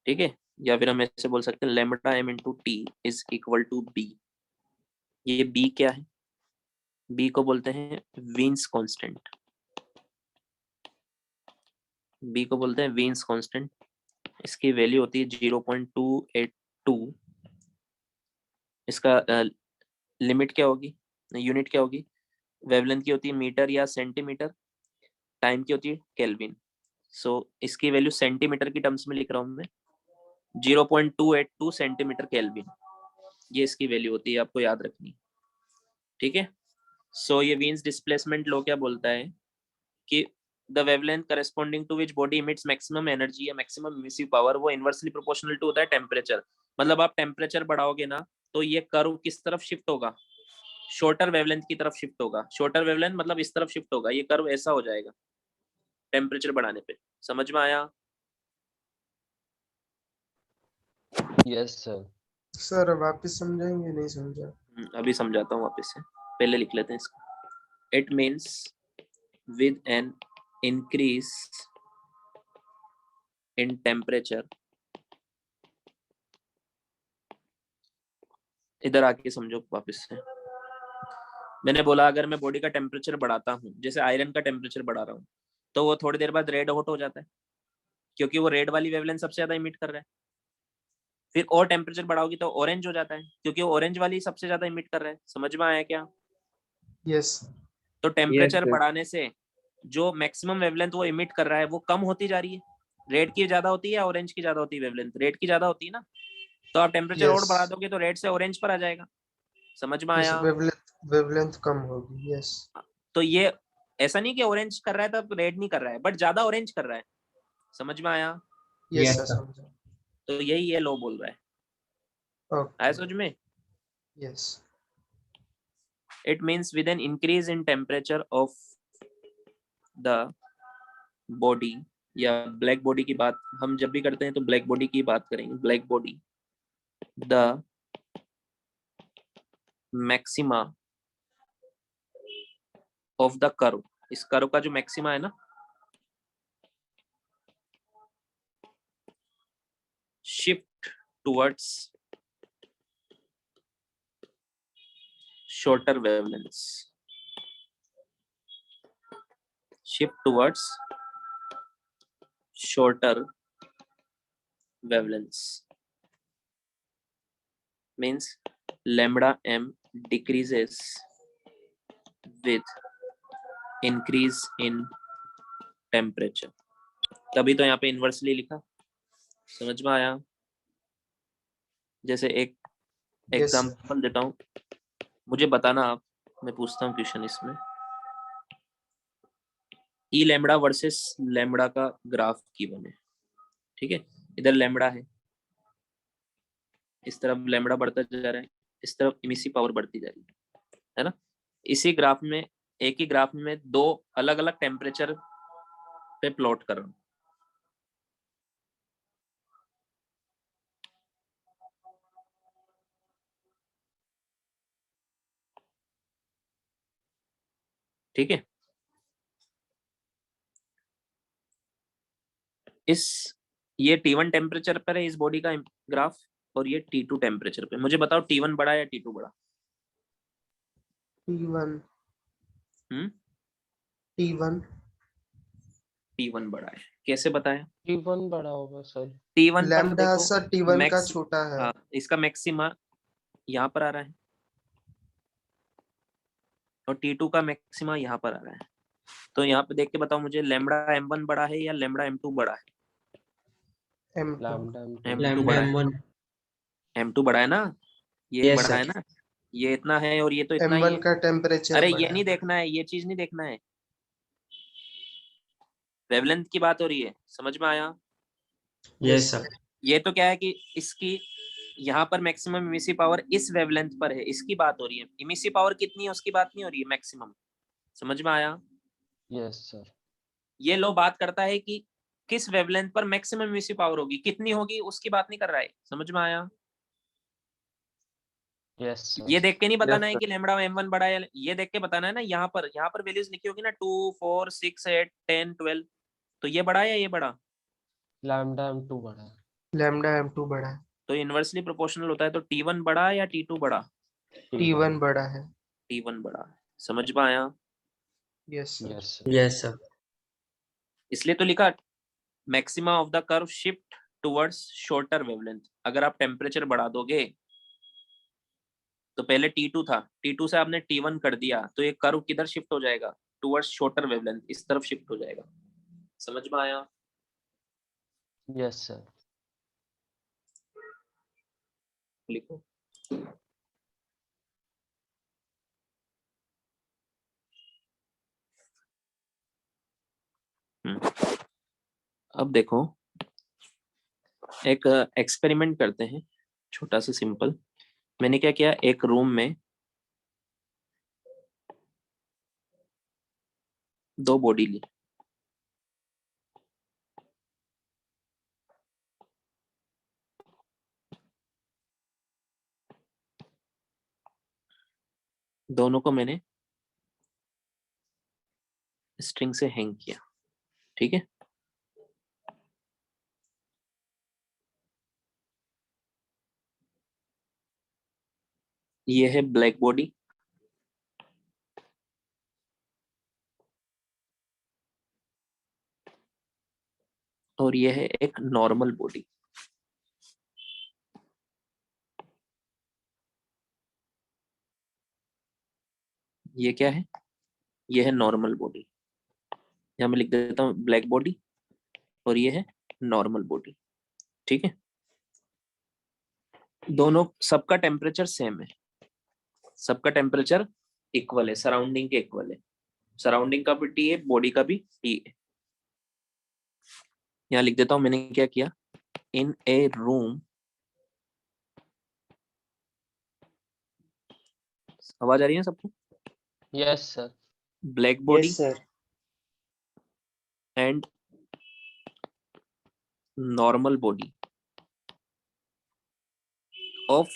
ठीक है, या फिर हम ऐसे बोल सकते हैं lambda m into T is equal to B. ये बी क्या है? बी को बोलते हैं वीन्स कांस्टेंट, बी को बोलते हैं वीन्स कांस्टेंट। इसकी वैल्यू होती है 0.282। इसका लिमिट क्या होगी, यूनिट क्या होगी? वेवलेंथ की होती है मीटर या सेंटीमीटर, टाइम की होती है केल्विन। सो इसकी वैल्यू सेंटीमीटर की टर्म्स में लिख रहा हूँ मैं, 0.282 सेंटीमीटर केल्विन, ये इसकी वैल्यू होती है, आपको याद रखनी, ठीक है। सो ये वीन्स डिस्प्लेसमेंट लॉ क्या बोलता है कि the wavelength corresponding to which body emits maximum energy या मैक्सिमम इमिसिव पावर वो इनवर्सली प्रोपोर्शनल टू होता है टेम्परेचर। मतलब आप टेम्परेचर बढ़ाओगे ना तो ये कर्व किस तरफ शिफ्ट होगा? शॉर्टर वेवलेंथ की तरफ शिफ्ट होगा। शॉर्टर वेवलेंथ मतलब इस तरफ शिफ्ट होगा, ये कर्व ऐसा हो जाएगा टेम्परेचर बढ़ाने पे। समझ में आया? Yes sir. सर वापस समझाएंगे? नहीं समझा। अभी समझाता हूँ वापस से, पहले लिख लेते हैं इसको। It means with an increase in temperature, इधर आके समझो वापस से। मैंने बोला अगर मैं बॉडी का टेम्परेचर बढ़ाता हूँ, जैसे आयरन का टेम्परेचर बढ़ा रहा हूँ, तो वो थोड़ी देर बाद रेड हॉट हो जाता है, क्योंकि वो रेड वाली वेवलेंथ सबसे ज्यादा इमिट कर रहा है। फिर और टेम्परेचर बढ़ाओगी तो ऑरेंज हो जाता है, क्योंकि वो ऑरेंज वाली सबसे ज्यादा इमिट कर रहा है। समझ में आया क्या? यस तो टेम्परेचर sir. बढ़ाने से जो मैक्सिमम वेवलेंथ वो इमिट कर रहा है वो कम होती जा रही है। रेड की ज्यादा होती है या ऑरेंज की ज्यादा होती है वेवलेंथ? रेड की ज्यादा होती है ना, तो आप टेम्परेचर और यस बढ़ा दोगे तो रेड से ऑरेंज पर आ जाएगा। समझ में यस आया? वेवलेंथ कम होगी। यस तो ये ऐसा नहीं कि ऑरेंज कर रहा है तब रेड नहीं कर रहा है, बट ज्यादा ऑरेंज कर रहा है। समझ में आया? Yes Yes, sir sir. समझा। तो यही ये लो बोल रहा है। आया ओके समझ में? Yes it means with an increase in temperature of the body, या ब्लैक बॉडी की बात हम जब भी करते हैं तो ब्लैक बॉडी की बात करेंगे। Black body, the maxima of the curve, इस कर्व का जो मैक्सिमा है ना, shift towards shorter wavelengths, shift towards shorter wavelengths means lambda m decreases with increase in temperature। तभी तो यहाँ पे इनवर्सली लिखा। समझ में आया? जैसे एक यस सर एग्जांपल देता हूँ, मुझे बताना आप, मैं पूछता हूँ क्वेश्चन इसमें। ई लैम्बडा वर्सेस लैम्बडा का ग्राफ गिवन है, ठीक है। इधर लैम्बडा है, इस तरफ लैम्बडा बढ़ता जा रहा है, इस तरफ इमिसिव पावर बढ़ती जा रही है ना। इसी ग्राफ में, एक ही ग्राफ में दो अलग अलग टेम्परेचर पे प्लॉट कर रहा हूँ। ठीक है, इस ये T1 टेम्परेचर पर है इस बॉडी का ग्राफ, और ये T2 टेम्परेचर पे। मुझे बताओ T1 बड़ा या T2 बड़ा? T1 T1 T1 बड़ा है। कैसे बताया? T1 बड़ा होगा सर। T1 पर लैम्बडा देखो, सर T1 का मैक्स, छोटा है। हाँ, इसका मैक्सिमा यहाँ पर आ रहा है और T2 का मैक्सिमा यहाँ पर आ रहा है। तो यहाँ पे देख के बताओ मुझे, लैम्बडा M1 बड़ा है या लैम्बडा M2 बड़ा है? M2 लैम्डा M2 Lambda बड़ा है। M1. M2 बड़ा है ना, ये Yes, बड़ा sir. है ना, ये इतना है और ये तो इतना ही M1 है। का टेम्परेचर अरे बड़ा ये नहीं देखना है, ये चीज नहीं देखना है, वेवलेंथ की बात हो रही है। समझ में आया? Yes, sir. ये तो क्या है कि इसकी यहाँ पर मैक्सिमम इमिसिव पावर इस वेवलेंथ पर है, इसकी बात हो रही है। इमिसिव पावर कितनी है उसकी बात नहीं हो रही है, मैक्सिमम। समझ में आया? Yes sir. ये लो बात करता है कि किस वेवलेंथ पर मैक्सिमम इमिसिव पावर होगी, कितनी होगी, उसकी बात नहीं कर रहा है। समझ में आया? Yes sir. ये देख के नहीं बताना Yes, है कि लैम्बडा M1 बड़ा है, ये देख के बताना है ना, यहाँ पर वैल्यूज लिखी होगी ना 2 4 6 8 10 12, तो ये बड़ा है या ये बड़ा? लैम्डा m2 बड़ा है। लैम्डा m2 बड़ा है। तो इनवर्सली प्रोपोर्शनल होता है, तो T1 बड़ा है या T2 बड़ा? T1 बड़ा है। T1 बड़ा है। समझ में आया? Yes sir. Yes sir. Yes, sir. इसलिए तो लिखा maxima of the curve shift towards shorter wavelength. अगर आप टेम्परेचर बढ़ा दोगे तो पहले T2 था, T2 से आपने T1 कर दिया, तो ये कर्व किधर शिफ्ट हो जाएगा? टुवर्ड्स शॉर्टर वेवलेंथ, इस तरफ शिफ्ट हो जाएगा। समझ में आया? Yes sir. लिखो। अब देखो, एक एक्सपेरिमेंट करते हैं, छोटा सा सिंपल। मैंने क्या किया, एक रूम में दो बॉडी ली, दोनों को मैंने स्ट्रिंग से हैंग किया, ठीक है। ये है ब्लैक बॉडी, और ये है एक नॉर्मल बॉडी। ये क्या है? ये है नॉर्मल बॉडी। यहाँ मैं लिख देता हूँ ब्लैक बॉडी, और ये है नॉर्मल बॉडी, ठीक है। दोनों, सबका टेम्परेचर सेम है, सबका टेम्परेचर इक्वल है, सराउंडिंग के इक्वल है। सराउंडिंग का भी टी है, बॉडी का भी टी है। यहाँ लिख देता हूँ मैंने क्या किया, इन ए रूम, आवाज आ रही है सबको? Yes sir. Black body yes sir. And normal body of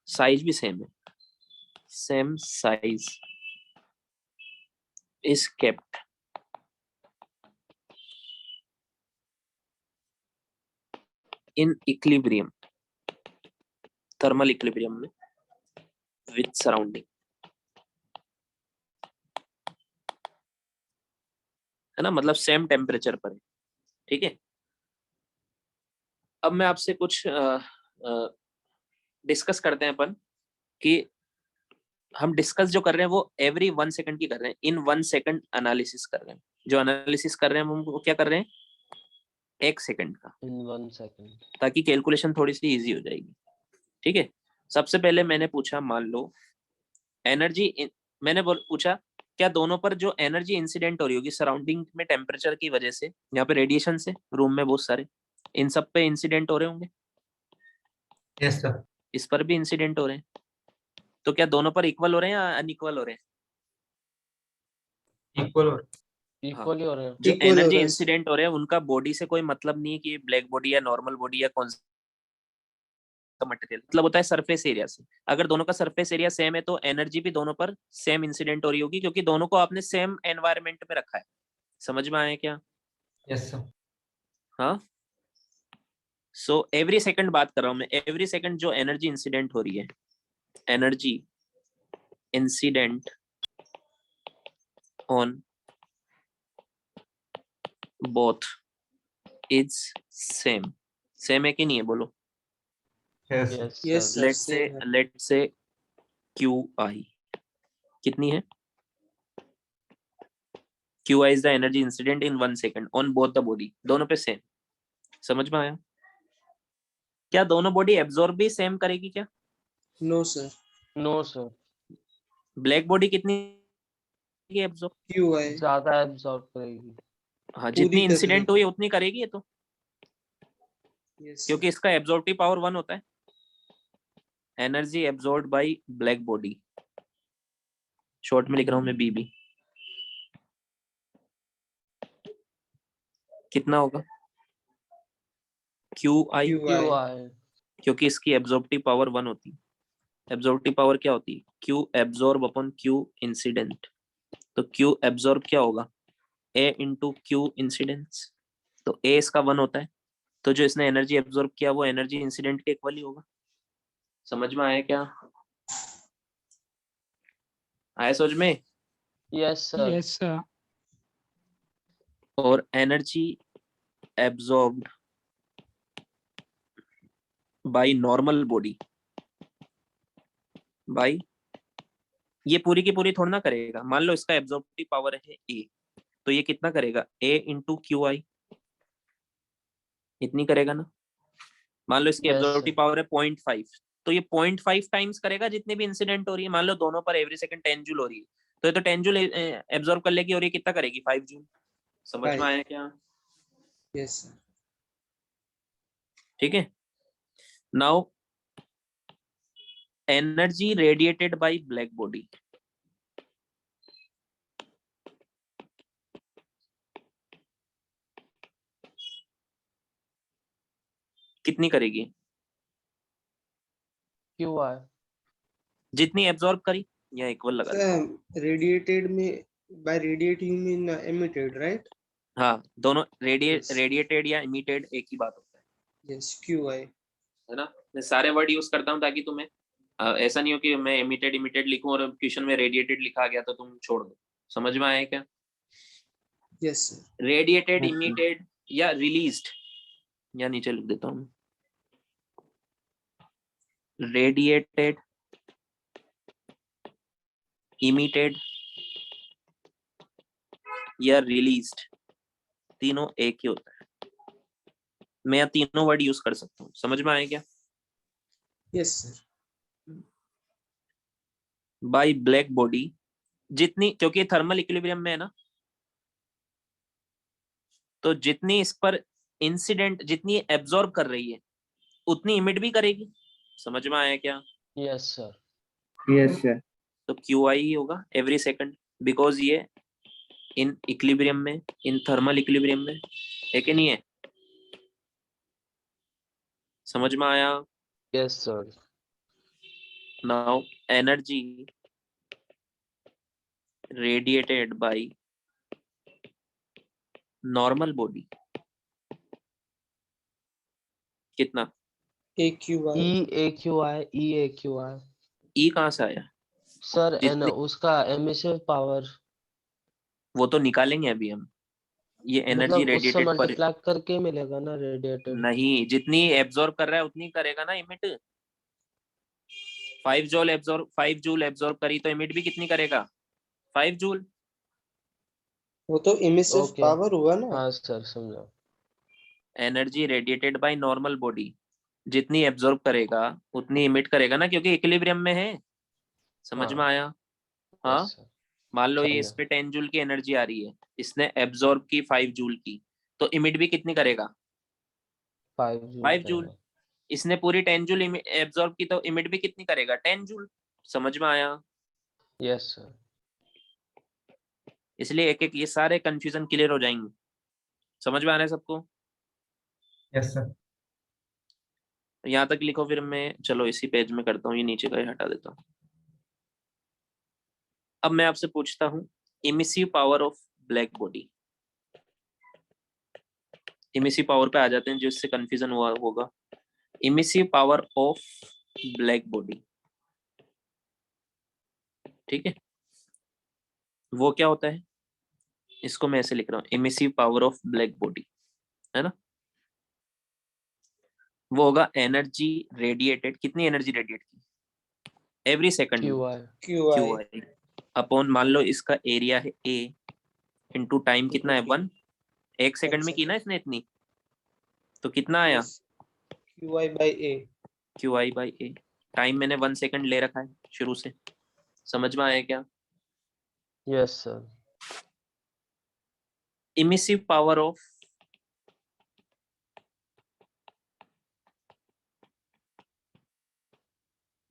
size भी सेम है, same size is kept in equilibrium, thermal equilibrium में विद सराउंडिंग, है ना, मतलब सेम टेम्परेचर पर है, ठीक है। अब मैं आपसे कुछ डिस्कस करते हैं अपन, कि हम डिस्कस जो कर रहे हैं वो एवरी 1 सेकंड की कर रहे हैं, इन 1 सेकंड एनालिसिस कर रहे हैं। जो एनालिसिस कर रहे हैं हम वो क्या कर रहे हैं, 1 सेकंड का, इन 1 सेकंड। ताकि कैलकुलेशन थोड़ी सी इजी हो जाएगी, ठीक है। सबसे पहले मैंने पूछा, मान लो एनर्जी, मैंने पूछा क्या दोनों पर जो एनर्जी इंसिडेंट हो रही होगी सराउंडिंग में टेम्परेचर की वजह से, यहाँ पे रेडिएशन से रूम में बहुत सारे, इन सब पे इंसिडेंट हो रहे होंगे? Yes, sir. इस पर भी इंसिडेंट हो रहे हैं, तो क्या दोनों पर इक्वल हो रहे हैं या अनइक्वल हो रहे हैं? Equal. इक्वल ही हो रहे हैं। जो Equal हो एनर्जी रहे हैं। इंसिडेंट हो रहे हैं उनका बॉडी से कोई मतलब नहीं है कि ब्लैक बॉडी या नॉर्मल बॉडी या कौन सा मटेरियल, मतलब होता है सरफेस एरिया से। अगर दोनों का सरफेस एरिया सेम है तो एनर्जी भी दोनों पर सेम इंसिडेंट हो रही होगी, क्योंकि दोनों को आपने सेम एनवायरनमेंट में रखा है। समझ में आया क्या? Yes, sir. हाँ। सो एवरी सेकंड बात कर रहा हूं मैं, एवरी सेकंड जो एनर्जी इंसिडेंट हो रही है, energy incident on both is same. Same है कि नहीं है, बोलो। Yes, sir. Yes yes sir. Sir. Let say Q I कितनी है? Q I is the energy incident in 1 second on both the body, दोनों पे सेम। समझ में आया? क्या दोनों बॉडी एब्जॉर्ब भी सेम करेगी क्या? No sir. No sir. Black body कितनी एब्जॉर्ब? क्यू आई ज्यादा एब्जॉर्ब करेगी। हाँ, पूरी जितनी कर इंसिडेंट देगी। हुई उतनी करेगी ये तो, यस क्योंकि इसका एब्जॉर्बिव पावर 1 होता है। Energy absorbed by black body, short में लिख रहा हूं मैं बीबी, कितना होगा? Q I, Q Q I. I. क्योंकि इसकी एब्जॉर्बिव पावर 1 होती है। एब्जॉर्बिव पावर क्या होती है? Q absorb upon Q incident. तो क्यू एब्जॉर्ब क्या होगा? ए इंटू क्यू इंसिडेंस। तो ए इसका 1 होता है, तो जो इसने एनर्जी एब्जॉर्ब किया वो एनर्जी इंसिडेंट के इक्वल ही होगा। समझ में आया क्या? आया समझ में? Yes sir. Yes, sir. और energy absorbed by normal body, by, ये पूरी की पूरी थोड़ा ना करेगा। मान लो इसका एब्जॉर्प्टिव पावर है ए, तो ये कितना करेगा? ए इंटू क्यू आई, इतनी करेगा ना। मान लो इसकी Yes, एब्जॉर्प्टिव sir. पावर है 0.5, तो ये 0.5 टाइम्स करेगा जितने भी इंसिडेंट हो रही है। मान लो दोनों पर एवरी सेकंड 10 जूल हो रही है, तो ये तो 10 जूल एब्जॉर्ब कर लेगी, और ये कितना करेगी? 5 जूल। समझ में 5. आया क्या? Yes, sir. ठीक है। Now energy radiated by black body, कितनी करेगी? QI. जितनी एब्जॉर्ब करी, या इक्वल लगा दे। Sir, radiated में by radiate you mean emitted, right? हाँ, दोनों Yes. रेडिएटेड या इमिटेड एक ही बात होता है। Yes, QI. है ना? मैं सारे वर्ड यूज करता हूँ ताकि तुम्हें ऐसा नहीं हो कि मैं इमिटेड लिखूं और क्वेश्चन में रेडिएटेड लिखा गया तो तुम छोड़ दो। समझ में आया क्या? Yes, sir. Radiated, Yes, sir. Emitted या रिलीज्ड, या नीचे लिख देता हूँ, रेडिएटेड, इमिटेड या रिलीज्ड, तीनों एक ही होता है। मैं यहाँ तीनों वर्ड यूज कर सकता हूँ। समझ में आया क्या? Yes, sir. By black body, जितनी, क्योंकि थर्मल इक्विलिब्रियम में है ना, तो जितनी इस पर इंसिडेंट, जितनी एब्जॉर्ब कर रही है उतनी इमिट भी करेगी। समझ में आया क्या? Yes, sir. Yes, sir. तो क्यू आई ही होगा एवरी सेकंड, बिकॉज ये इन इक्विलिब्रियम में, इन थर्मल इक्विलिब्रियम में है कि नहीं है? समझ में आया? Yes, sir. Now energy radiated bye normal body, कितना? AQI. EAQI. EAQI. ई कहाँ से आया? सर एन जितनी, उसका एमिसिव पावर, वो तो निकालेंगे अभी हम। ये एनर्जी मतलब उससे रेडिएटेड पर मल्टीप्लाई करके मिलेगा ना रेडिएटेड। नहीं, जितनी एब्जॉर्ब कर रहा है उतनी करेगा ना इमिट। 5 जूल एब्जॉर्ब करी तो इमिट भी कितनी करेगा? 5 जूल। वो तो emissive ओके। power हुआ ना. हाँ सर समझा। Energy radiated bye normal body, जितनी एब्जॉर्ब करेगा उतनी इमिट करेगा ना, क्योंकि इक्विलिब्रियम में है। समझ में हाँ। आया? हाँ। Yes sir. मान लो ये इस समझा। पे 10 जूल की एनर्जी आ रही है, इसने एब्जॉर्ब की 5 जूल की, तो इमिट भी कितनी करेगा? 5 जूल 5 जूल। करेगा। इसने पूरी 10 जूल एब्जॉर्ब की, तो इमिट भी कितनी करेगा? 10 जूल। समझ में आया? Yes sir. इसलिए एक एक ये सारे कंफ्यूजन क्लियर हो जाएंगे। समझ में आ रहा है सबको? Yes, sir. यहाँ तक लिखो, फिर मैं चलो इसी पेज में करता हूँ, ये नीचे का ही हटा देता हूँ। अब मैं आपसे पूछता हूँ emissive power of black body. Emissive power पे आ जाते हैं, जिससे कंफ्यूजन हुआ होगा। Emissive power of black body, ठीक है, वो क्या होता है? इसको मैं ऐसे लिख रहा हूँ, emissive power of black body, है ना? वो होगा एनर्जी रेडिएटेड, कितनी एनर्जी रेडिएट की एवरी सेकंड में? QI. QI. Q I upon, मान लो इसका एरिया है ए, इनटू टाइम कितना है? 1। एक सेकंड में की ना इसने इतनी, तो कितना आया? Yes. QI by A. Q I by A. Time मैंने 1 सेकंड ले रखा है शुरू से। समझ में आया क्या? Yes sir. Emissive power of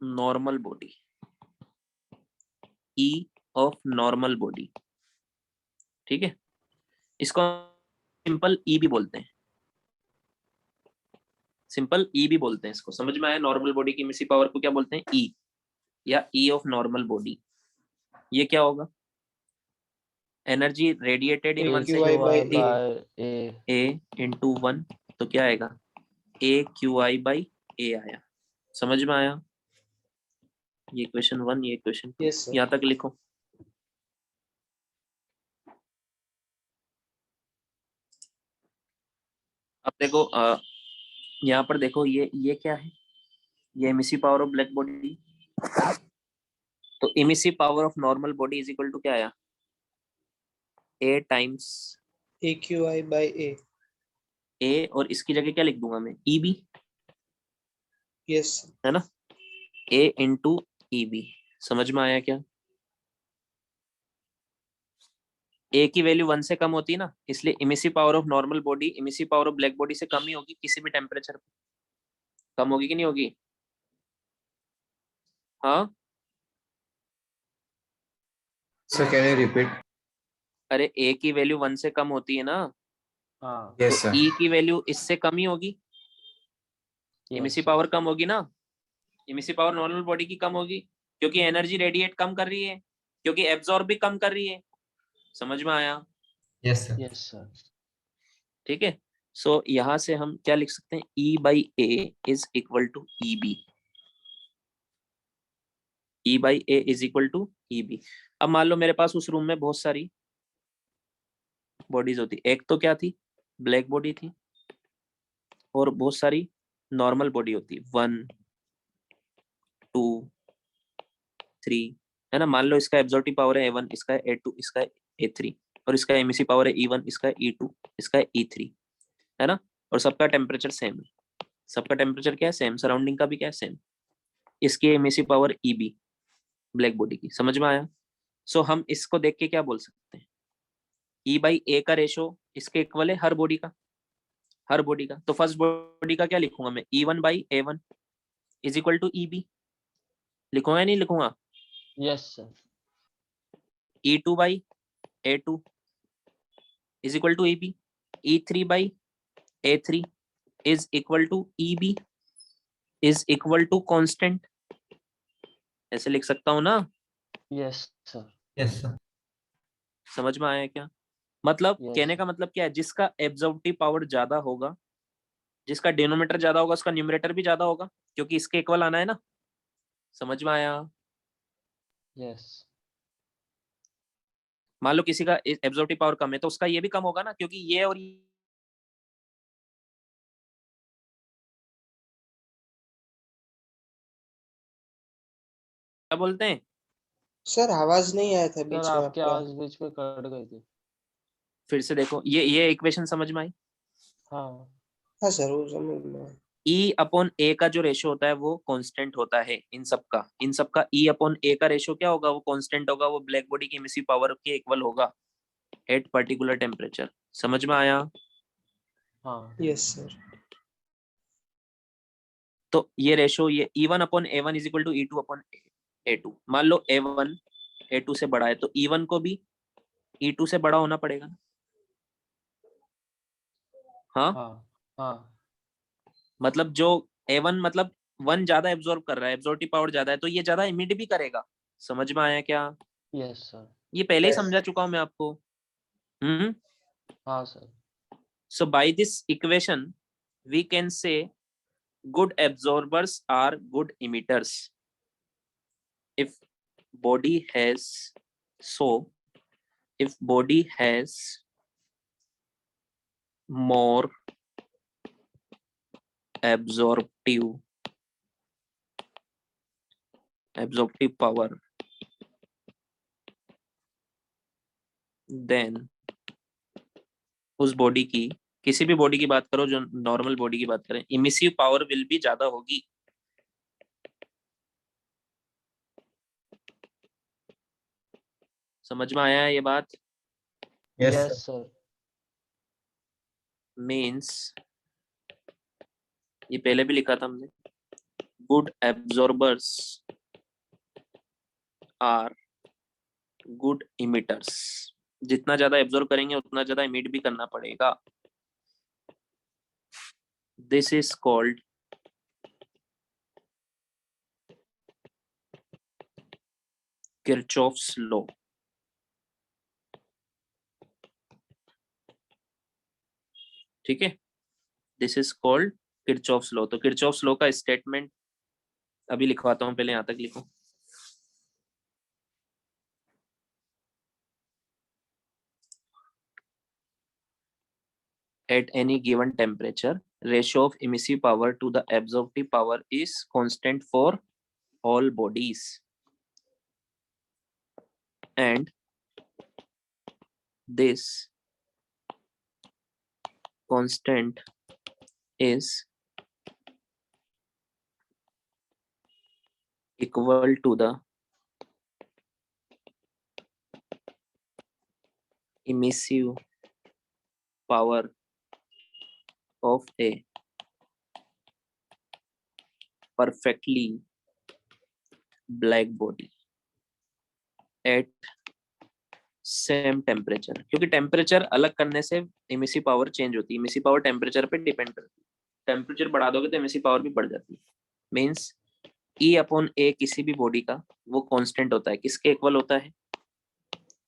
normal body, E of normal body, ठीक है, इसको सिंपल ई भी बोलते हैं, सिंपल ई भी बोलते हैं इसको। समझ में आया? नॉर्मल बॉडी की इमिसिव पावर को क्या बोलते हैं? ई, या ई ऑफ नॉर्मल बॉडी। ये क्या होगा? Energy radiated in 1 AQI second by QI A. by A. A into 1, तो क्या आएगा? AQI बाई A आया। समझ में आया? ये क्वेश्चन 1, ये क्वेश्चन 2, Yes, sir. यहाँ तक लिखो। अब देखो यहाँ पर देखो, ये क्या है? ये emissive power of black body. तो emissive power of normal body is equal to क्या आया? A times AQI by A. A, और इसकी जगह क्या लिख दूंगा मैं? EB, Yes, sir. है ना? A into EB। समझ में आया क्या? A की वैल्यू 1 से कम होती है ना, इसलिए emissive power of normal body emissive power of black body से कम ही होगी किसी भी टेम्परेचर पे। कम होगी कि नहीं होगी? हाँ, Sir, can you repeat? अरे A की वैल्यू 1 से कम होती है ना, हाँ Yes, तो sir. E की वैल्यू इससे कम ही होगी। yes, emissive sir. पावर कम होगी ना, इमिसिव पावर नॉर्मल बॉडी की कम होगी, क्योंकि एनर्जी रेडिएट कम कर रही है, क्योंकि एब्जॉर्ब भी कम कर रही है। समझ में आया? Yes, sir. yes sir. ठीक है। सो यहां से हम क्या लिख सकते हैं? E by A is equal to EB। E by A is equal to EB। अब मान लो मेरे पास उस रूम में बहुत सारी बॉडीज होती, एक तो क्या थी? ब्लैक बॉडी थी, और बहुत सारी नॉर्मल बॉडी होती, 1 2 3, है ना? मान लो इसका एब्जॉर्प्टिव पावर है A1, इसका है A2, इसका है A3, और इसका एमिसिव पावर है E1, इसका है E2, इसका है E3, है ना? और सबका टेम्परेचर सेम है। सबका टेम्परेचर क्या है? सेम। सराउंडिंग का भी क्या है? सेम। इसकी emissive power EB, black body की। समझ में आया? सो हम इसको देख के क्या बोल सकते हैं? E बाई A का रेशो इसके इक्वल है हर बॉडी का, हर बॉडी का। तो फर्स्ट बॉडी का क्या लिखूंगा मैं? E1 by A1 is equal to EB। लिखूंगा या नहीं लिखूंगा? yes sir. E2 by A2 is equal to EB। E3 by A3 is equal to EB is equal to constant. ऐसे लिख सकता हूं ना? yes sir. Yes, sir. समझ में आया क्या? मतलब yes कहने sir. का मतलब क्या है? जिसका एब्जॉर्प्टिव पावर ज्यादा होगा, जिसका डिनोमिनेटर ज्यादा होगा, उसका न्यूमरेटर भी ज्यादा होगा, क्योंकि इसके इक्वल आना है ना। समझ में आया? yes मान लो किसी का एब्जॉर्प्टिव पावर कम है, तो उसका ये भी कम होगा ना, क्योंकि ये और क्या बोलते हैं? सर आवाज नहीं आया था सर बीच में आपकी आपका। आवाज बीच में कट गई थी। फिर से देखो, ये इक्वेशन समझ में आई? हाँ हाँ सर, वो समझ में आया। E अपॉन A का जो रेशो होता है वो कांस्टेंट होता है इन सबका E अपॉन A का रेशो क्या होगा? वो कांस्टेंट होगा, वो ब्लैक बॉडी की एमिसिव पावर के इक्वल होगा एट पर्टिकुलर टेम्परेचर। समझ में आया? हाँ यस सर। तो ये रेशो, ये E1 upon A1 is equal to E2 upon A2। मान लो A1 A2 से बड़ा है, तो E1 को भी E2 से बड़ा होना पड़ेगा। हाँ, हाँ हाँ मतलब जो A1 मतलब 1 ज्यादा एब्जॉर्ब कर रहा है, एब्जॉर्प्टिव पावर ज्यादा है, तो ये ज्यादा इमिट भी करेगा। समझ में आया क्या? yes sir. ये पहले ही Yes. समझा चुका हूं मैं आपको। हाँ sir. So by this equation, we can say good absorbers are good emitters. If body has, so if body has more absorptive power, then उस बॉडी की, किसी भी बॉडी की बात करो, जो नॉर्मल बॉडी की बात करें, इमिसिव पावर विल भी ज्यादा होगी। समझ में आया ये बात? Yes, yes sir. sir. Means ये पहले भी लिखा था हमने, गुड एब्जॉर्बर्स आर गुड इमिटर्स। जितना ज्यादा एब्जॉर्ब करेंगे उतना ज्यादा इमिट भी करना पड़ेगा। This is called Kirchhoff's law. ठीक है, this is called Kirchhoff's law. तो किरचॉफ्स लॉ का स्टेटमेंट अभी लिखवाता हूँ, पहले यहाँ तक लिखो। At any given temperature, ratio of emissive power to the absorptive power is constant for all bodies, and this constant is equal to the emissive power of a perfectly black body at same temperature. क्योंकि temperature अलग करने से emissive power change होती है। Emissive power temperature पे depend करती है। Temperature बढ़ा दोगे तो इमिसिव पावर भी बढ़ जाती है। मींस E अपॉन ए किसी भी बॉडी का वो कांस्टेंट होता है। किसके इक्वल होता है?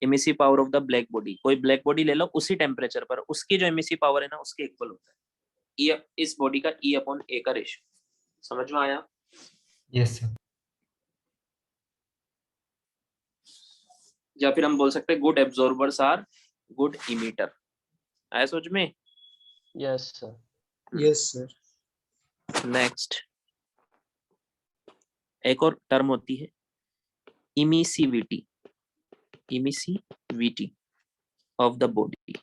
Emissive power of the black body. कोई ब्लैक बॉडी ले लो, उसी टेम्परेचर पर उसकी जो इमिसिव पावर है ना उसके इक्वल होता है। E इस बॉडी का E अपॉन ए का रेशियो। समझ में आया? Yes, sir. या फिर हम बोल सकते हैं good absorbers are good emitter. आया समझ में? Yes sir. Yes, sir. Next एक और टर्म होती है emissivity. Emissivity of the body.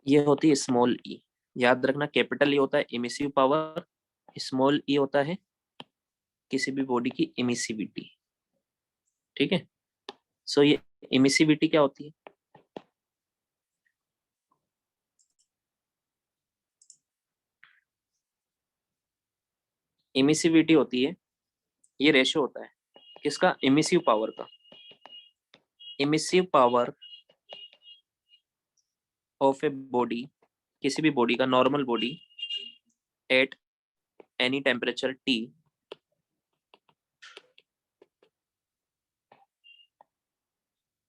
ये होती है स्मॉल ई। याद रखना, कैपिटल ई होता है इमिसिव पावर, स्मॉल ई होता है किसी भी बॉडी की इमिसिविटी। ठीक है। सो ये इमिसिविटी क्या होती है? इमिसिविटी होती है, ये रेशियो होता है किसका? इमिसिव पावर का। Emissive power of a body, किसी भी बॉडी का, normal body at any temperature T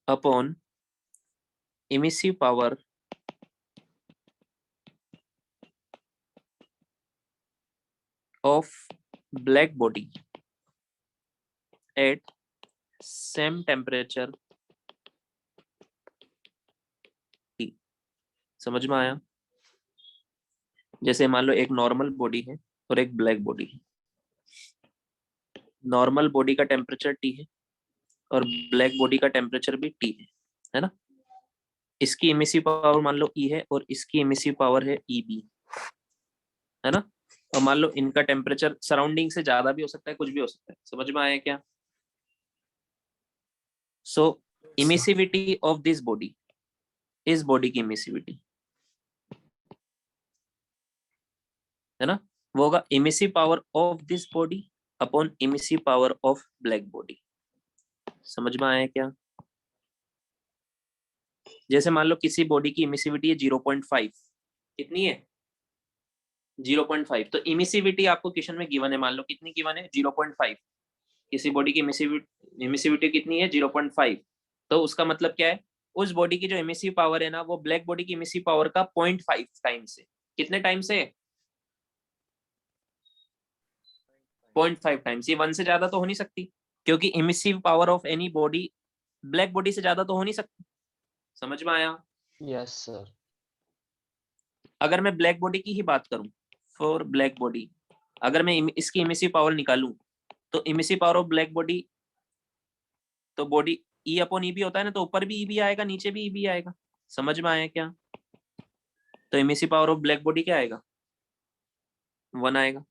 upon emissive power of black body at same temperature T। समझ में आया? जैसे मान लो एक नॉर्मल बॉडी है और एक ब्लैक बॉडी है। नॉर्मल बॉडी का टेम्परेचर T है और ब्लैक बॉडी का टेम्परेचर भी T है ना? इसकी इमिसिव पावर मान लो E है और इसकी इमिसिव पावर है EB, है ना? और मान लो इनका टेम्परेचर सराउंडिंग से ज्यादा भी हो सकता है, कुछ भी हो सकता है। समझ में आया क्या? सो इमिसिविटी ऑफ दिस बॉडी, इस बॉडी की इमिसिविटी है ना, वो होगा emissive power of this body upon emissive power of black body. समझ में आया क्या? जैसे मान लो किसी बॉडी की इमिसिविटी है 0.5। कितनी है? 0.5। तो इमिसिविटी आपको क्वेश्चन में गिवन है, मान लो कितनी गिवन है? 0.5। किसी बॉडी की इमिसिविटी कितनी है? 0.5। तो उसका मतलब क्या है? उस बॉडी की जो इमिसिव पावर है ना वो ब्लैक बॉडी की इमिसिव पावर का 0.5 टाइम से। कितने टाइम से? 0.5 टाइम्स। ये 1 से ज्यादा तो हो नहीं सकती, क्योंकि emissive power of any body black body से ज्यादा तो हो नहीं सकती। समझ में आया? Yes sir. अगर मैं ब्लैक बॉडी की ही बात करूं, फॉर ब्लैक बॉडी, अगर मैं इसकी इमिसिव पावर निकालूं तो emissive power of black body, तो बॉडी E अपॉन E भी होता है ना, तो ऊपर भी E भी आएगा, नीचे भी E भी आएगा। समझ में आया क्या? तो emissive power of black body क्या आएगा? 1 आएगा।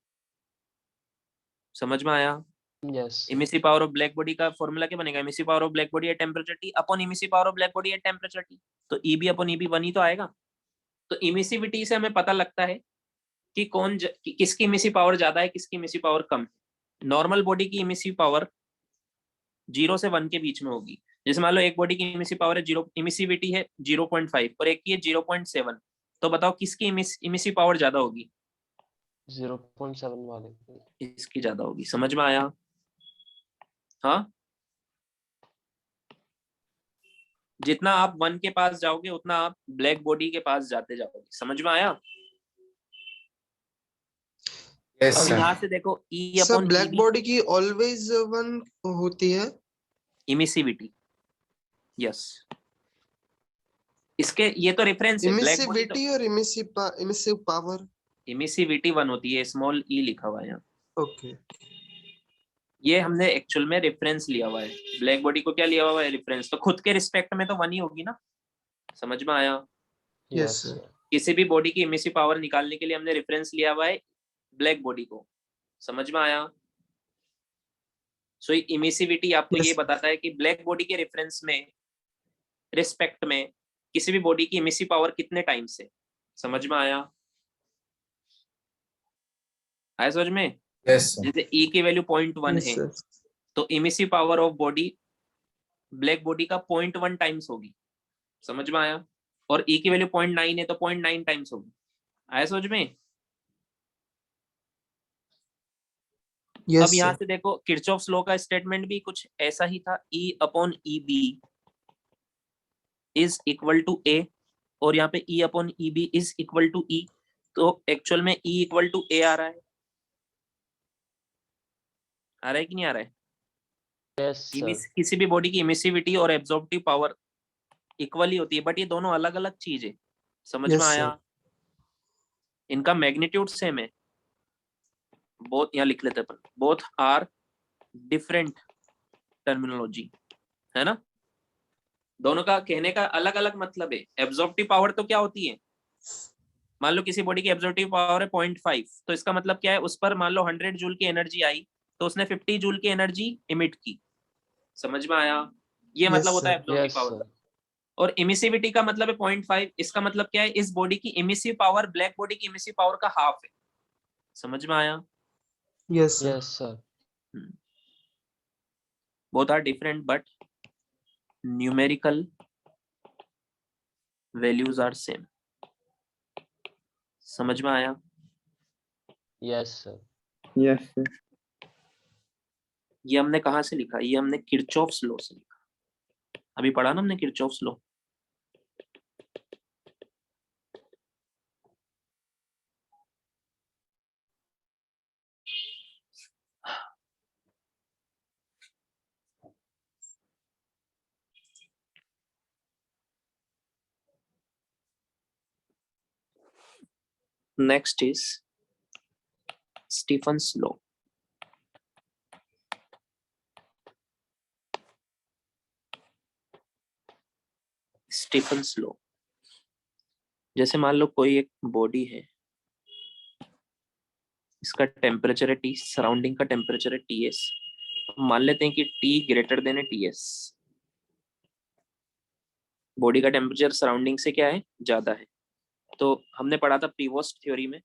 समझ में आया? Yes. Emissive power of black body का फॉर्मूला क्या बनेगा? Emissive power of black body at temperature T upon emissive power of black body at temperature T। तो EB अपॉन EB 1 ही तो आएगा। तो इमिसिविटी से हमें पता लगता है कि किसकी इमिसिव पावर ज्यादा है, किसकी इमिसिव पावर कम है। नॉर्मल बॉडी की इमिसिव पावर 0 से 1 के बीच में होगी। जैसे मान लो एक बॉडी की इमिसिव पावर है 0, इमिसिविटी है 0.5 और एक की है 0.7। तो बताओ किसकी इमिसिव पावर ज्यादा होगी? 0.7 वाले की। इसकी ज्यादा होगी। समझ में आया? हाँ, जितना आप 1 के पास जाओगे उतना आप ब्लैक बॉडी के पास जाते जाओगे। समझ में आया? Yes, अब sir. यहाँ से देखो E sir upon black body की ऑलवेज 1 होती है। इमिसिविटी। यस, इसके ये तो रेफरेंस है। ब्लैक बॉडी तो इमिसिविटी और इमिसिव पावर। इमिसिविटी 1 होती है, स्मॉल e लिखा हुआ है यहाँ। ओके। ये हमने एक्चुअल में रेफरेंस लिया हुआ है। ब्लैक बॉडी को क्या लिया हुआ है? रेफरेंस। तो खुद के रिस्पेक्ट में तो 1 ही होगी ना। समझ में आया? Yes sir. किसी भी बॉडी की इमिसिव पावर निकालने के लिए हमने रेफरेंस लिया हुआ है ब्लैक बॉडी को। समझ में आया? सो इमिसिविटी आपको Yes, ये sir. बताता है कि ब्लैक बॉडी के रेफरेंस में, रिस्पेक्ट में किसी भी बॉडी की इमिसिव पावर कितने टाइम से। समझ में आया? आया समझ में? Yes, sir. जैसे E की वैल्यू 0.1 Yes, है, sir. तो emissive power of body black body का 0.1 टाइम्स होगी। समझ में आया? और E की वैल्यू 0.9 है तो 0.9 टाइम्स होगी। आया समझ में? Yes, अब यहाँ sir. से देखो किरचॉफ्स लॉ का स्टेटमेंट भी कुछ ऐसा ही था। E upon EB is equal to A, और यहाँ पे E upon EB is equal to E। तो एक्चुअल में E इक्वल टू A आ रहा है। आ रहा है कि नहीं आ रहा है? Yes sir. किसी भी बॉडी की इमिसिविटी और एब्जॉर्प्टिव पावर इक्वल ही होती है, बट ये दोनों अलग अलग चीज है। समझ Yes, में आया? sir. इनका मैग्नीट्यूड सेम है। बोथ, यहाँ लिख लेते अपन, बोथ आर डिफरेंट टर्मिनोलॉजी, है ना। दोनों का कहने का अलग अलग मतलब है। एब्जॉर्प्टिव पावर तो क्या होती है? मान लो किसी बॉडी की एब्जॉर्प्टिव पावर है 0.5, तो इसका मतलब क्या है? उस पर मान लो 100 जूल की एनर्जी आई, तो उसने 50 जूल की एनर्जी इमिट की। समझ में आया? ये Yes, मतलब होता है sir. Absorptive yes power sir. का। और इमिसिविटी का मतलब है 0.5। इसका मतलब क्या है? इस बॉडी की इमिसिव पावर ब्लैक बॉडी की इमिसिव पावर का हाफ है। समझ में आया? Yes, sir. Yes sir. Both are different but numerical values are same. समझ में आया? Yes sir. Yes, sir. ये हमने कहाँ से लिखा? ये हमने किरचॉफ्स लॉ से लिखा। अभी पढ़ा ना हमने Kirchhoff's law. Next is Stephen's law. Stefan's law. जैसे मान लो कोई एक बॉडी है, इसका टेम्परेचर है T, सराउंडिंग का टेम्परेचर है TS। मान लेते हैं कि T ग्रेटर देन है TS। बॉडी का टेम्परेचर सराउंडिंग से क्या है? ज्यादा है। तो हमने पढ़ा था प्रीवोस्ट थ्योरी में,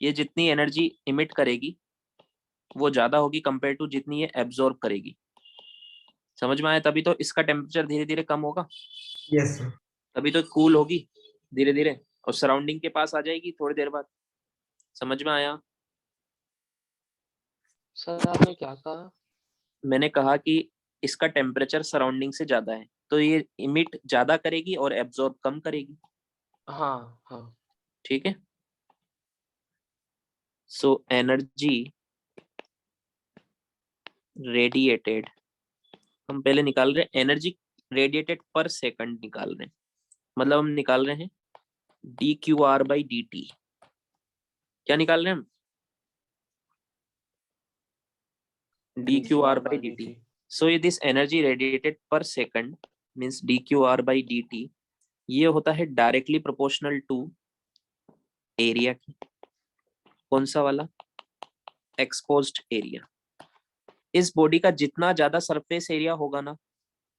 ये जितनी एनर्जी इमिट करेगी वो ज्यादा होगी कंपेयर टू जितनी ये एब्जॉर्ब करेगी। समझ में आया? तभी तो इसका टेम्परेचर धीरे धीरे कम होगा, Yes, sir. तभी तो कूल होगी धीरे धीरे, और सराउंडिंग के पास आ जाएगी थोड़ी देर बाद। समझ में आया? सर आपने क्या कहा? मैंने कहा कि इसका टेम्परेचर सराउंडिंग से ज्यादा है, तो ये इमिट ज्यादा करेगी और एब्जॉर्ब कम करेगी। हाँ हाँ। ठीक है। सो एनर्जी रेडिएटेड, हम पहले निकाल रहे हैं एनर्जी रेडिएटेड पर सेकंड निकाल रहे हैं। मतलब हम निकाल रहे हैं dQr/dt। क्या निकाल रहे हैं हम? dQr/dt। So this energy radiated पर सेकंड मींस dQr/dt, ये होता है डायरेक्टली प्रोपोर्शनल टू एरिया की। कौन सा वाला? Exposed area. इस बॉडी का जितना ज्यादा सरफेस एरिया होगा ना,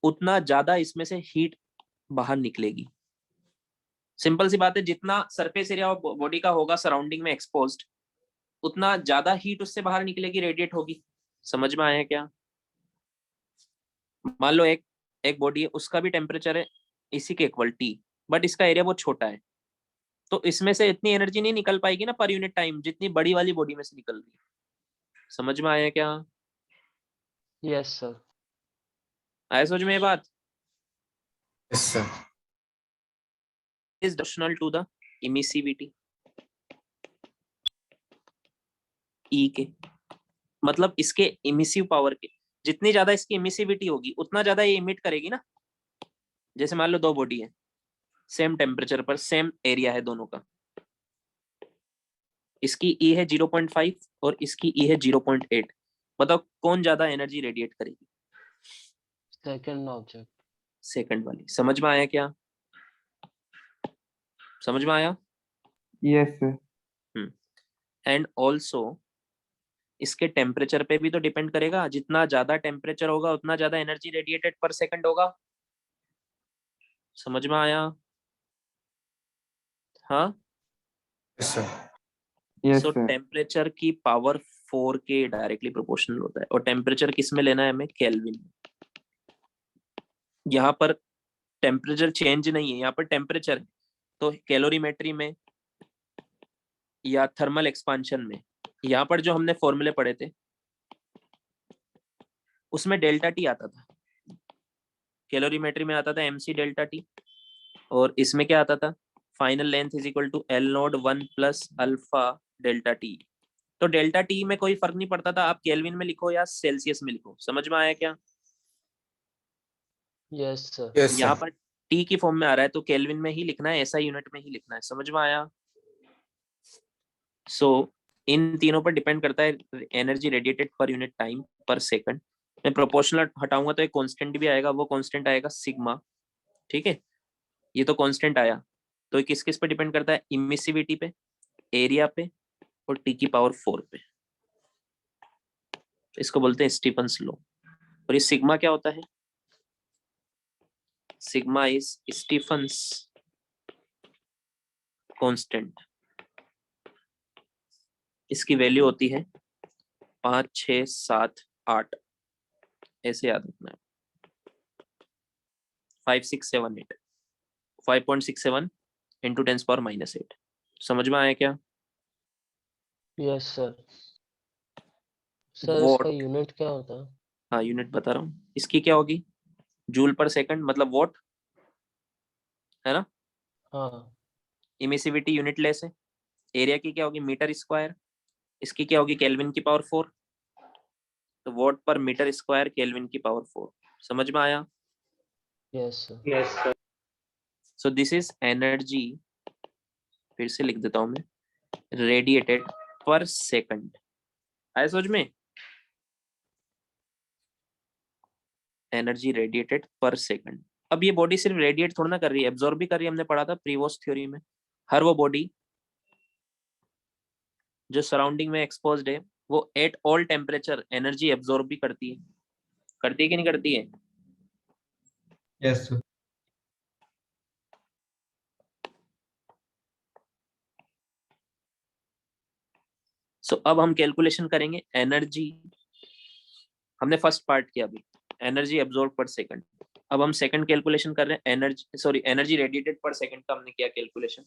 उतना ज्यादा इसमें से हीट बाहर निकलेगी। सिंपल सी बात है, जितना सरफेस एरिया बॉडी का होगा सराउंडिंग में एक्सपोज्ड, उतना ज्यादा हीट उससे बाहर निकलेगी, रेडिएट होगी। समझ में आया क्या? मान लो एक बॉडी है, उसका भी टेम्परेचर है इसी के इक्वल T, बट इसका एरिया बहुत छोटा है, तो इसमें से इतनी एनर्जी नहीं निकल पाएगी ना पर यूनिट टाइम, जितनी बड़ी वाली बॉडी में से निकल रही है। समझ में आया क्या? Yes sir. आया समझ में ये बात? Yes, sir. is proportional to the emissivity E के, मतलब इसके इमिसिव पावर के जितनी ज्यादा इसकी इमिसिविटी होगी उतना ज्यादा ये इमिट करेगी ना। जैसे मान लो दो बॉडी है, सेम टेम्परेचर पर, सेम एरिया है दोनों का, इसकी E है 0.5 और इसकी E है 0.8, बताओ कौन ज्यादा एनर्जी रेडिएट करेगी? Second object. सेकंड वाली। समझ में आया क्या? समझ में आया? Yes, sir. एंड ऑल्सो इसके टेम्परेचर पे भी तो डिपेंड करेगा, जितना ज्यादा टेम्परेचर होगा उतना ज्यादा एनर्जी रेडिएटेड पर सेकंड होगा। समझ में आया? हाँ। Yes, sir. Yes, सो sir. टेम्परेचर की पावर 4 के डायरेक्टली प्रोपोर्शनल होता है। और टेम्परेचर किस में लेना है हमें? केल्विन में। यहाँ पर टेम्परेचर चेंज नहीं है, यहाँ पर टेम्परेचर है, तो कैलोरीमेट्री में या थर्मल एक्सपांशन में यहाँ पर जो हमने फॉर्मूले पढ़े थे उसमें डेल्टा टी आता था। कैलोरीमेट्री में आता था MC डेल्टा टी, और इसमें क्या आता था? Final length is equal to L nought 1 plus alpha delta T. तो डेल्टा टी में कोई फर्क नहीं पड़ता था, आप केल्विन में लिखो या सेल्सियस में लिखो। समझ में आया क्या? Yes sir. Yes, यहाँ sir. पर टी की फॉर्म में आ रहा है तो केल्विन में ही लिखना है, SI यूनिट में ही लिखना है। समझ में आया? सो इन तीनों पर डिपेंड करता है एनर्जी रेडिएटेड पर यूनिट टाइम पर सेकंड। मैं प्रोपोर्शनल हटाऊंगा तो एक कांस्टेंट भी आएगा, वो कांस्टेंट आएगा सिग्मा। ठीक है, ये तो कांस्टेंट आया, तो ये किस किस पे डिपेंड करता है? इमिसिविटी पे, एरिया पे, और T की पावर 4 पे। इसको बोलते हैं स्टीफन्स लॉ। और ये सिग्मा क्या होता है? Sigma is Stefan's constant. इसकी वैल्यू होती है 5, 6, 7, 8, ऐसे याद रखना है। 5, 6, 7, 8, 5.67 इंटू 10⁻⁸। समझ में आया क्या? Yes sir. Sir what. इसका यूनिट क्या होता है? हाँ यूनिट बता रहा हूँ, इसकी क्या होगी? जूल पर सेकंड, मतलब वॉट, है ना? हाँ। इमिसिविटी यूनिट लेस है। एरिया की क्या होगी? Metre square. इसकी क्या होगी? केल्विन की पावर 4। तो वॉट पर मीटर स्क्वायर केल्विन की पावर 4। समझ में आया? Yes sir. Yes, sir. So this is energy, फिर से लिख देता हूं मैं, रेडिएटेड पर सेकंड। आया समझ में? एनर्जी रेडिएटेड पर सेकंड। अब ये बॉडी सिर्फ रेडिएट थोड़ा ना कर रही है, एब्जॉर्ब भी कर रही है। हमने पढ़ा था प्रीवोस थ्योरी में, हर वो बॉडी जो सराउंडिंग में एक्सपोज्ड है वो at all temperature energy absorb भी करती है। करती है कि नहीं करती है? Yes, sir. सो अब हम कैलकुलेशन करेंगे एनर्जी। हमने फर्स्ट पार्ट किया अभी, एनर्जी एब्जॉर्ब पर सेकंड। अब हम सेकंड कैलकुलेशन कर रहे हैं, एनर्जी रेडिएटेड पर सेकंड का हमने किया कैलकुलेशन।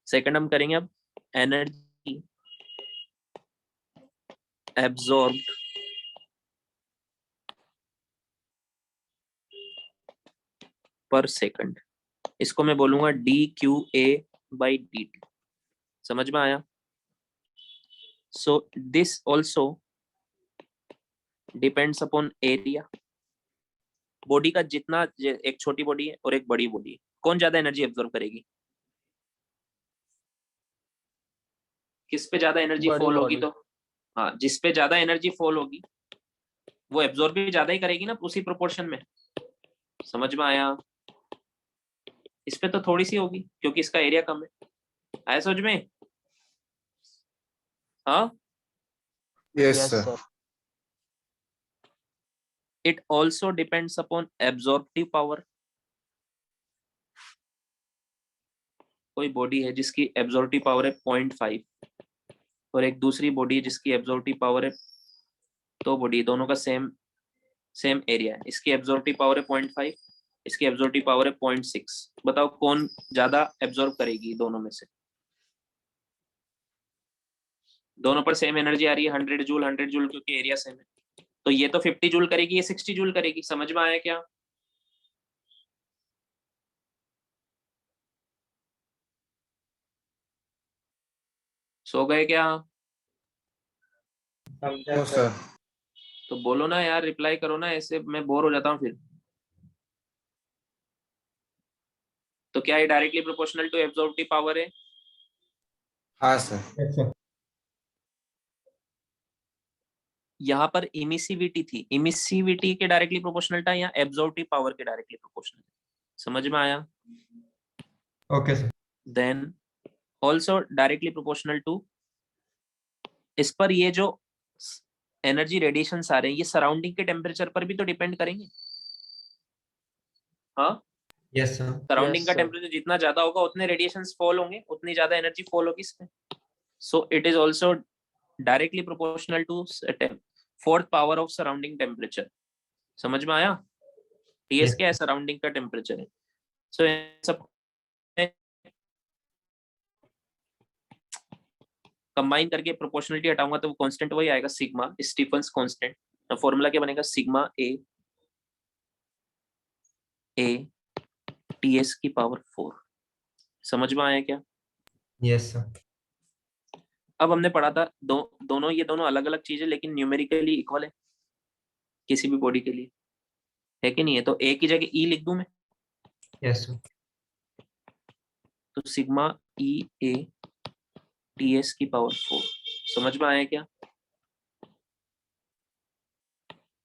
सेकंड हम करेंगे अब एनर्जी एब्जॉर्ब्ड पर सेकंड। इसको मैं बोलूंगा dQA/dt। समझ में आया? So this also depends upon area. Body का जितना, एक छोटी बॉडी है और एक बड़ी बॉडी है, कौन ज्यादा एनर्जी एब्जॉर्ब करेगी? किस पे ज्यादा एनर्जी बड़ी फॉल होगी? बॉडी। तो हाँ, जिस पे ज्यादा एनर्जी फॉल होगी वो एब्जॉर्ब भी ज्यादा ही करेगी ना, उसी प्रोपोर्शन में। समझ में आया? इस पे तो थोड़ी सी होगी क्योंकि इसका एरिया कम है। आया समझ में? हाँ। Yes, yes sir. Sir. It also depends upon absorptive power. कोई बॉडी है जिसकी एब्जॉर्प्टिव पावर है 0.5 और एक दूसरी बॉडी है जिसकी एब्जॉर्प्टिव पावर है, तो बॉडी दोनों का सेम एरिया है। इसकी एब्जॉर्प्टिव पावर है 0.5, इसकी एब्जॉर्प्टिव पावर है 0.6। बताओ कौन ज्यादा एब्जॉर्ब करेगी दोनों में से? दोनों पर सेम एनर्जी आ रही है, 100 जूल 100 जूल, क्योंकि एरिया सेम है। तो ये तो 50 जूल करेगी, ये 60 जूल करेगी। समझ में आया क्या? सो गए क्या? No, sir. तो बोलो ना यार, रिप्लाई करो ना, ऐसे मैं बोर हो जाता हूँ फिर। तो क्या ये directly proportional to absorptive power है? हाँ सर। Yes, sir. यहाँ पर इमिसिविटी थी, इमिसिविटी के डायरेक्टली प्रोपोर्शनल था, यहाँ एब्जॉर्प्टिव पावर के डायरेक्टली प्रोपोर्शनल। समझ में आया? Okay, sir. Then also directly proportional to, इस पर ये जो एनर्जी रेडिएशन आ रहे हैं ये सराउंडिंग के टेम्परेचर पर भी तो डिपेंड करेंगे। हाँ, Yes, sir. सराउंडिंग Yes, का sir. टेम्परेचर जितना ज्यादा होगा उतने रेडिएशंस फॉल होंगे, उतनी ज्यादा एनर्जी फॉल होगी इसमें। So it is also directly proportional to fourth power of surrounding temperature. समझ में आया? TS Yes. क्या है? सराउंडिंग का टेम्परेचर है। सो सब कंबाइन करके प्रोपोर्शनलिटी हटाऊंगा तो वो कांस्टेंट वही आएगा, सिग्मा स्टीफन्स कांस्टेंट। फॉर्मूला क्या बनेगा? सिग्मा ए टीएस की पावर 4। समझ में आया क्या? Yes, sir. अब हमने पढ़ा था दोनों ये दोनों अलग अलग चीजें लेकिन न्यूमेरिकली इक्वल है किसी भी बॉडी के लिए, है कि नहीं है? तो ए की जगह ई लिख दूं मैं, Yes, sir. तो सिग्मा ई ए टीएस की पावर 4। समझ में आया क्या?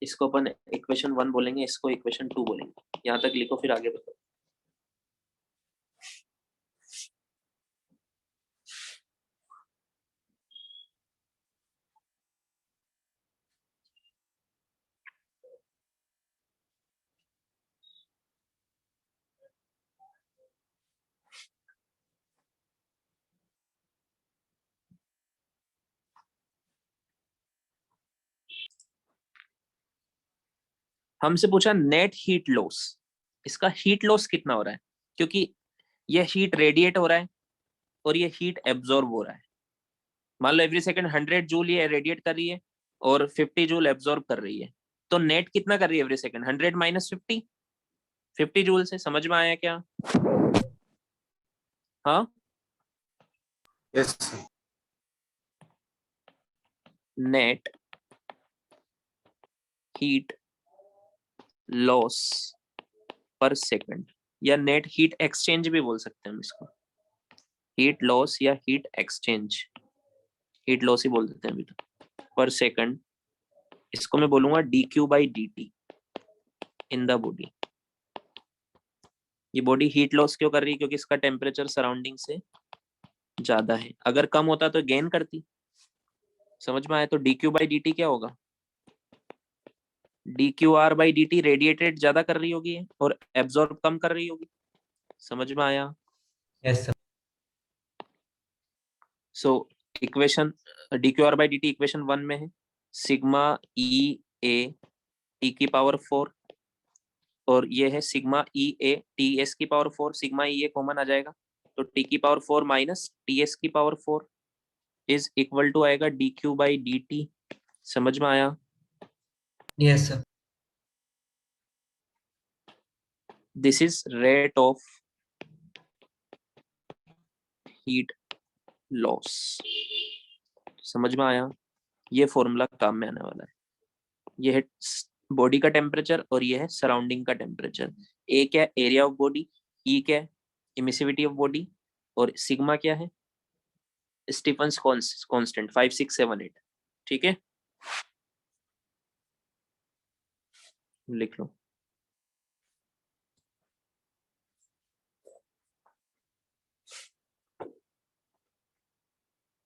इसको अपन इक्वेशन 1 बोलेंगे, इसको इक्वेशन 2 बोलेंगे। यहाँ तक लिखो, फिर आगे बताओ। हमसे पूछा नेट हीट लॉस, इसका हीट लॉस कितना हो रहा है? क्योंकि ये हीट रेडिएट हो रहा है और ये हीट एब्जॉर्ब हो रहा है। मान लो एवरी सेकंड 100 जूल ये रेडिएट कर रही है और 50 जूल एब्जॉर्ब कर रही है, तो नेट कितना कर रही है एवरी सेकंड? 100 माइनस 50 जूल से। समझ में आया क्या? हाँ, Yes, sir. Net heat loss पर सेकंड, या नेट हीट एक्सचेंज भी बोल सकते हैं हम इसको। हीट लॉस या हीट एक्सचेंज, हीट लॉस ही बोल देते हैं अभी तो, पर सेकंड। इसको मैं बोलूंगा dQ/dt इन द बॉडी। ये बॉडी हीट लॉस क्यों कर रही है? क्योंकि इसका टेम्परेचर सराउंडिंग से ज्यादा है। अगर कम होता तो गेन करती। समझ में आया? तो dQ/dt क्या होगा? dQr/dt रेडिएटेड ज्यादा कर रही होगी और एब्जॉर्ब कम कर रही होगी। समझ में आया? Yes, sir. So equation dQr/dt equation 1 में है सिग्मा ई ए टी की पावर 4, और ये है sigma E A T S की पावर 4। सिग्मा ई ए कॉमन आ जाएगा तो टी की पावर 4 माइनस टी एस की पावर 4 इज इक्वल टू आएगा dQ/dt। समझ में आया? Yes, sir. This is rate of heat loss. समझ में आया? ये फॉर्मूला काम में आने वाला है। ये है बॉडी का टेम्परेचर और ये है सराउंडिंग का टेम्परेचर। ए क्या है? Area of body. ई क्या है? Emissivity of body. और सिग्मा क्या है? Stefan's constant 5 6 7 8। ठीक है, लिख लो।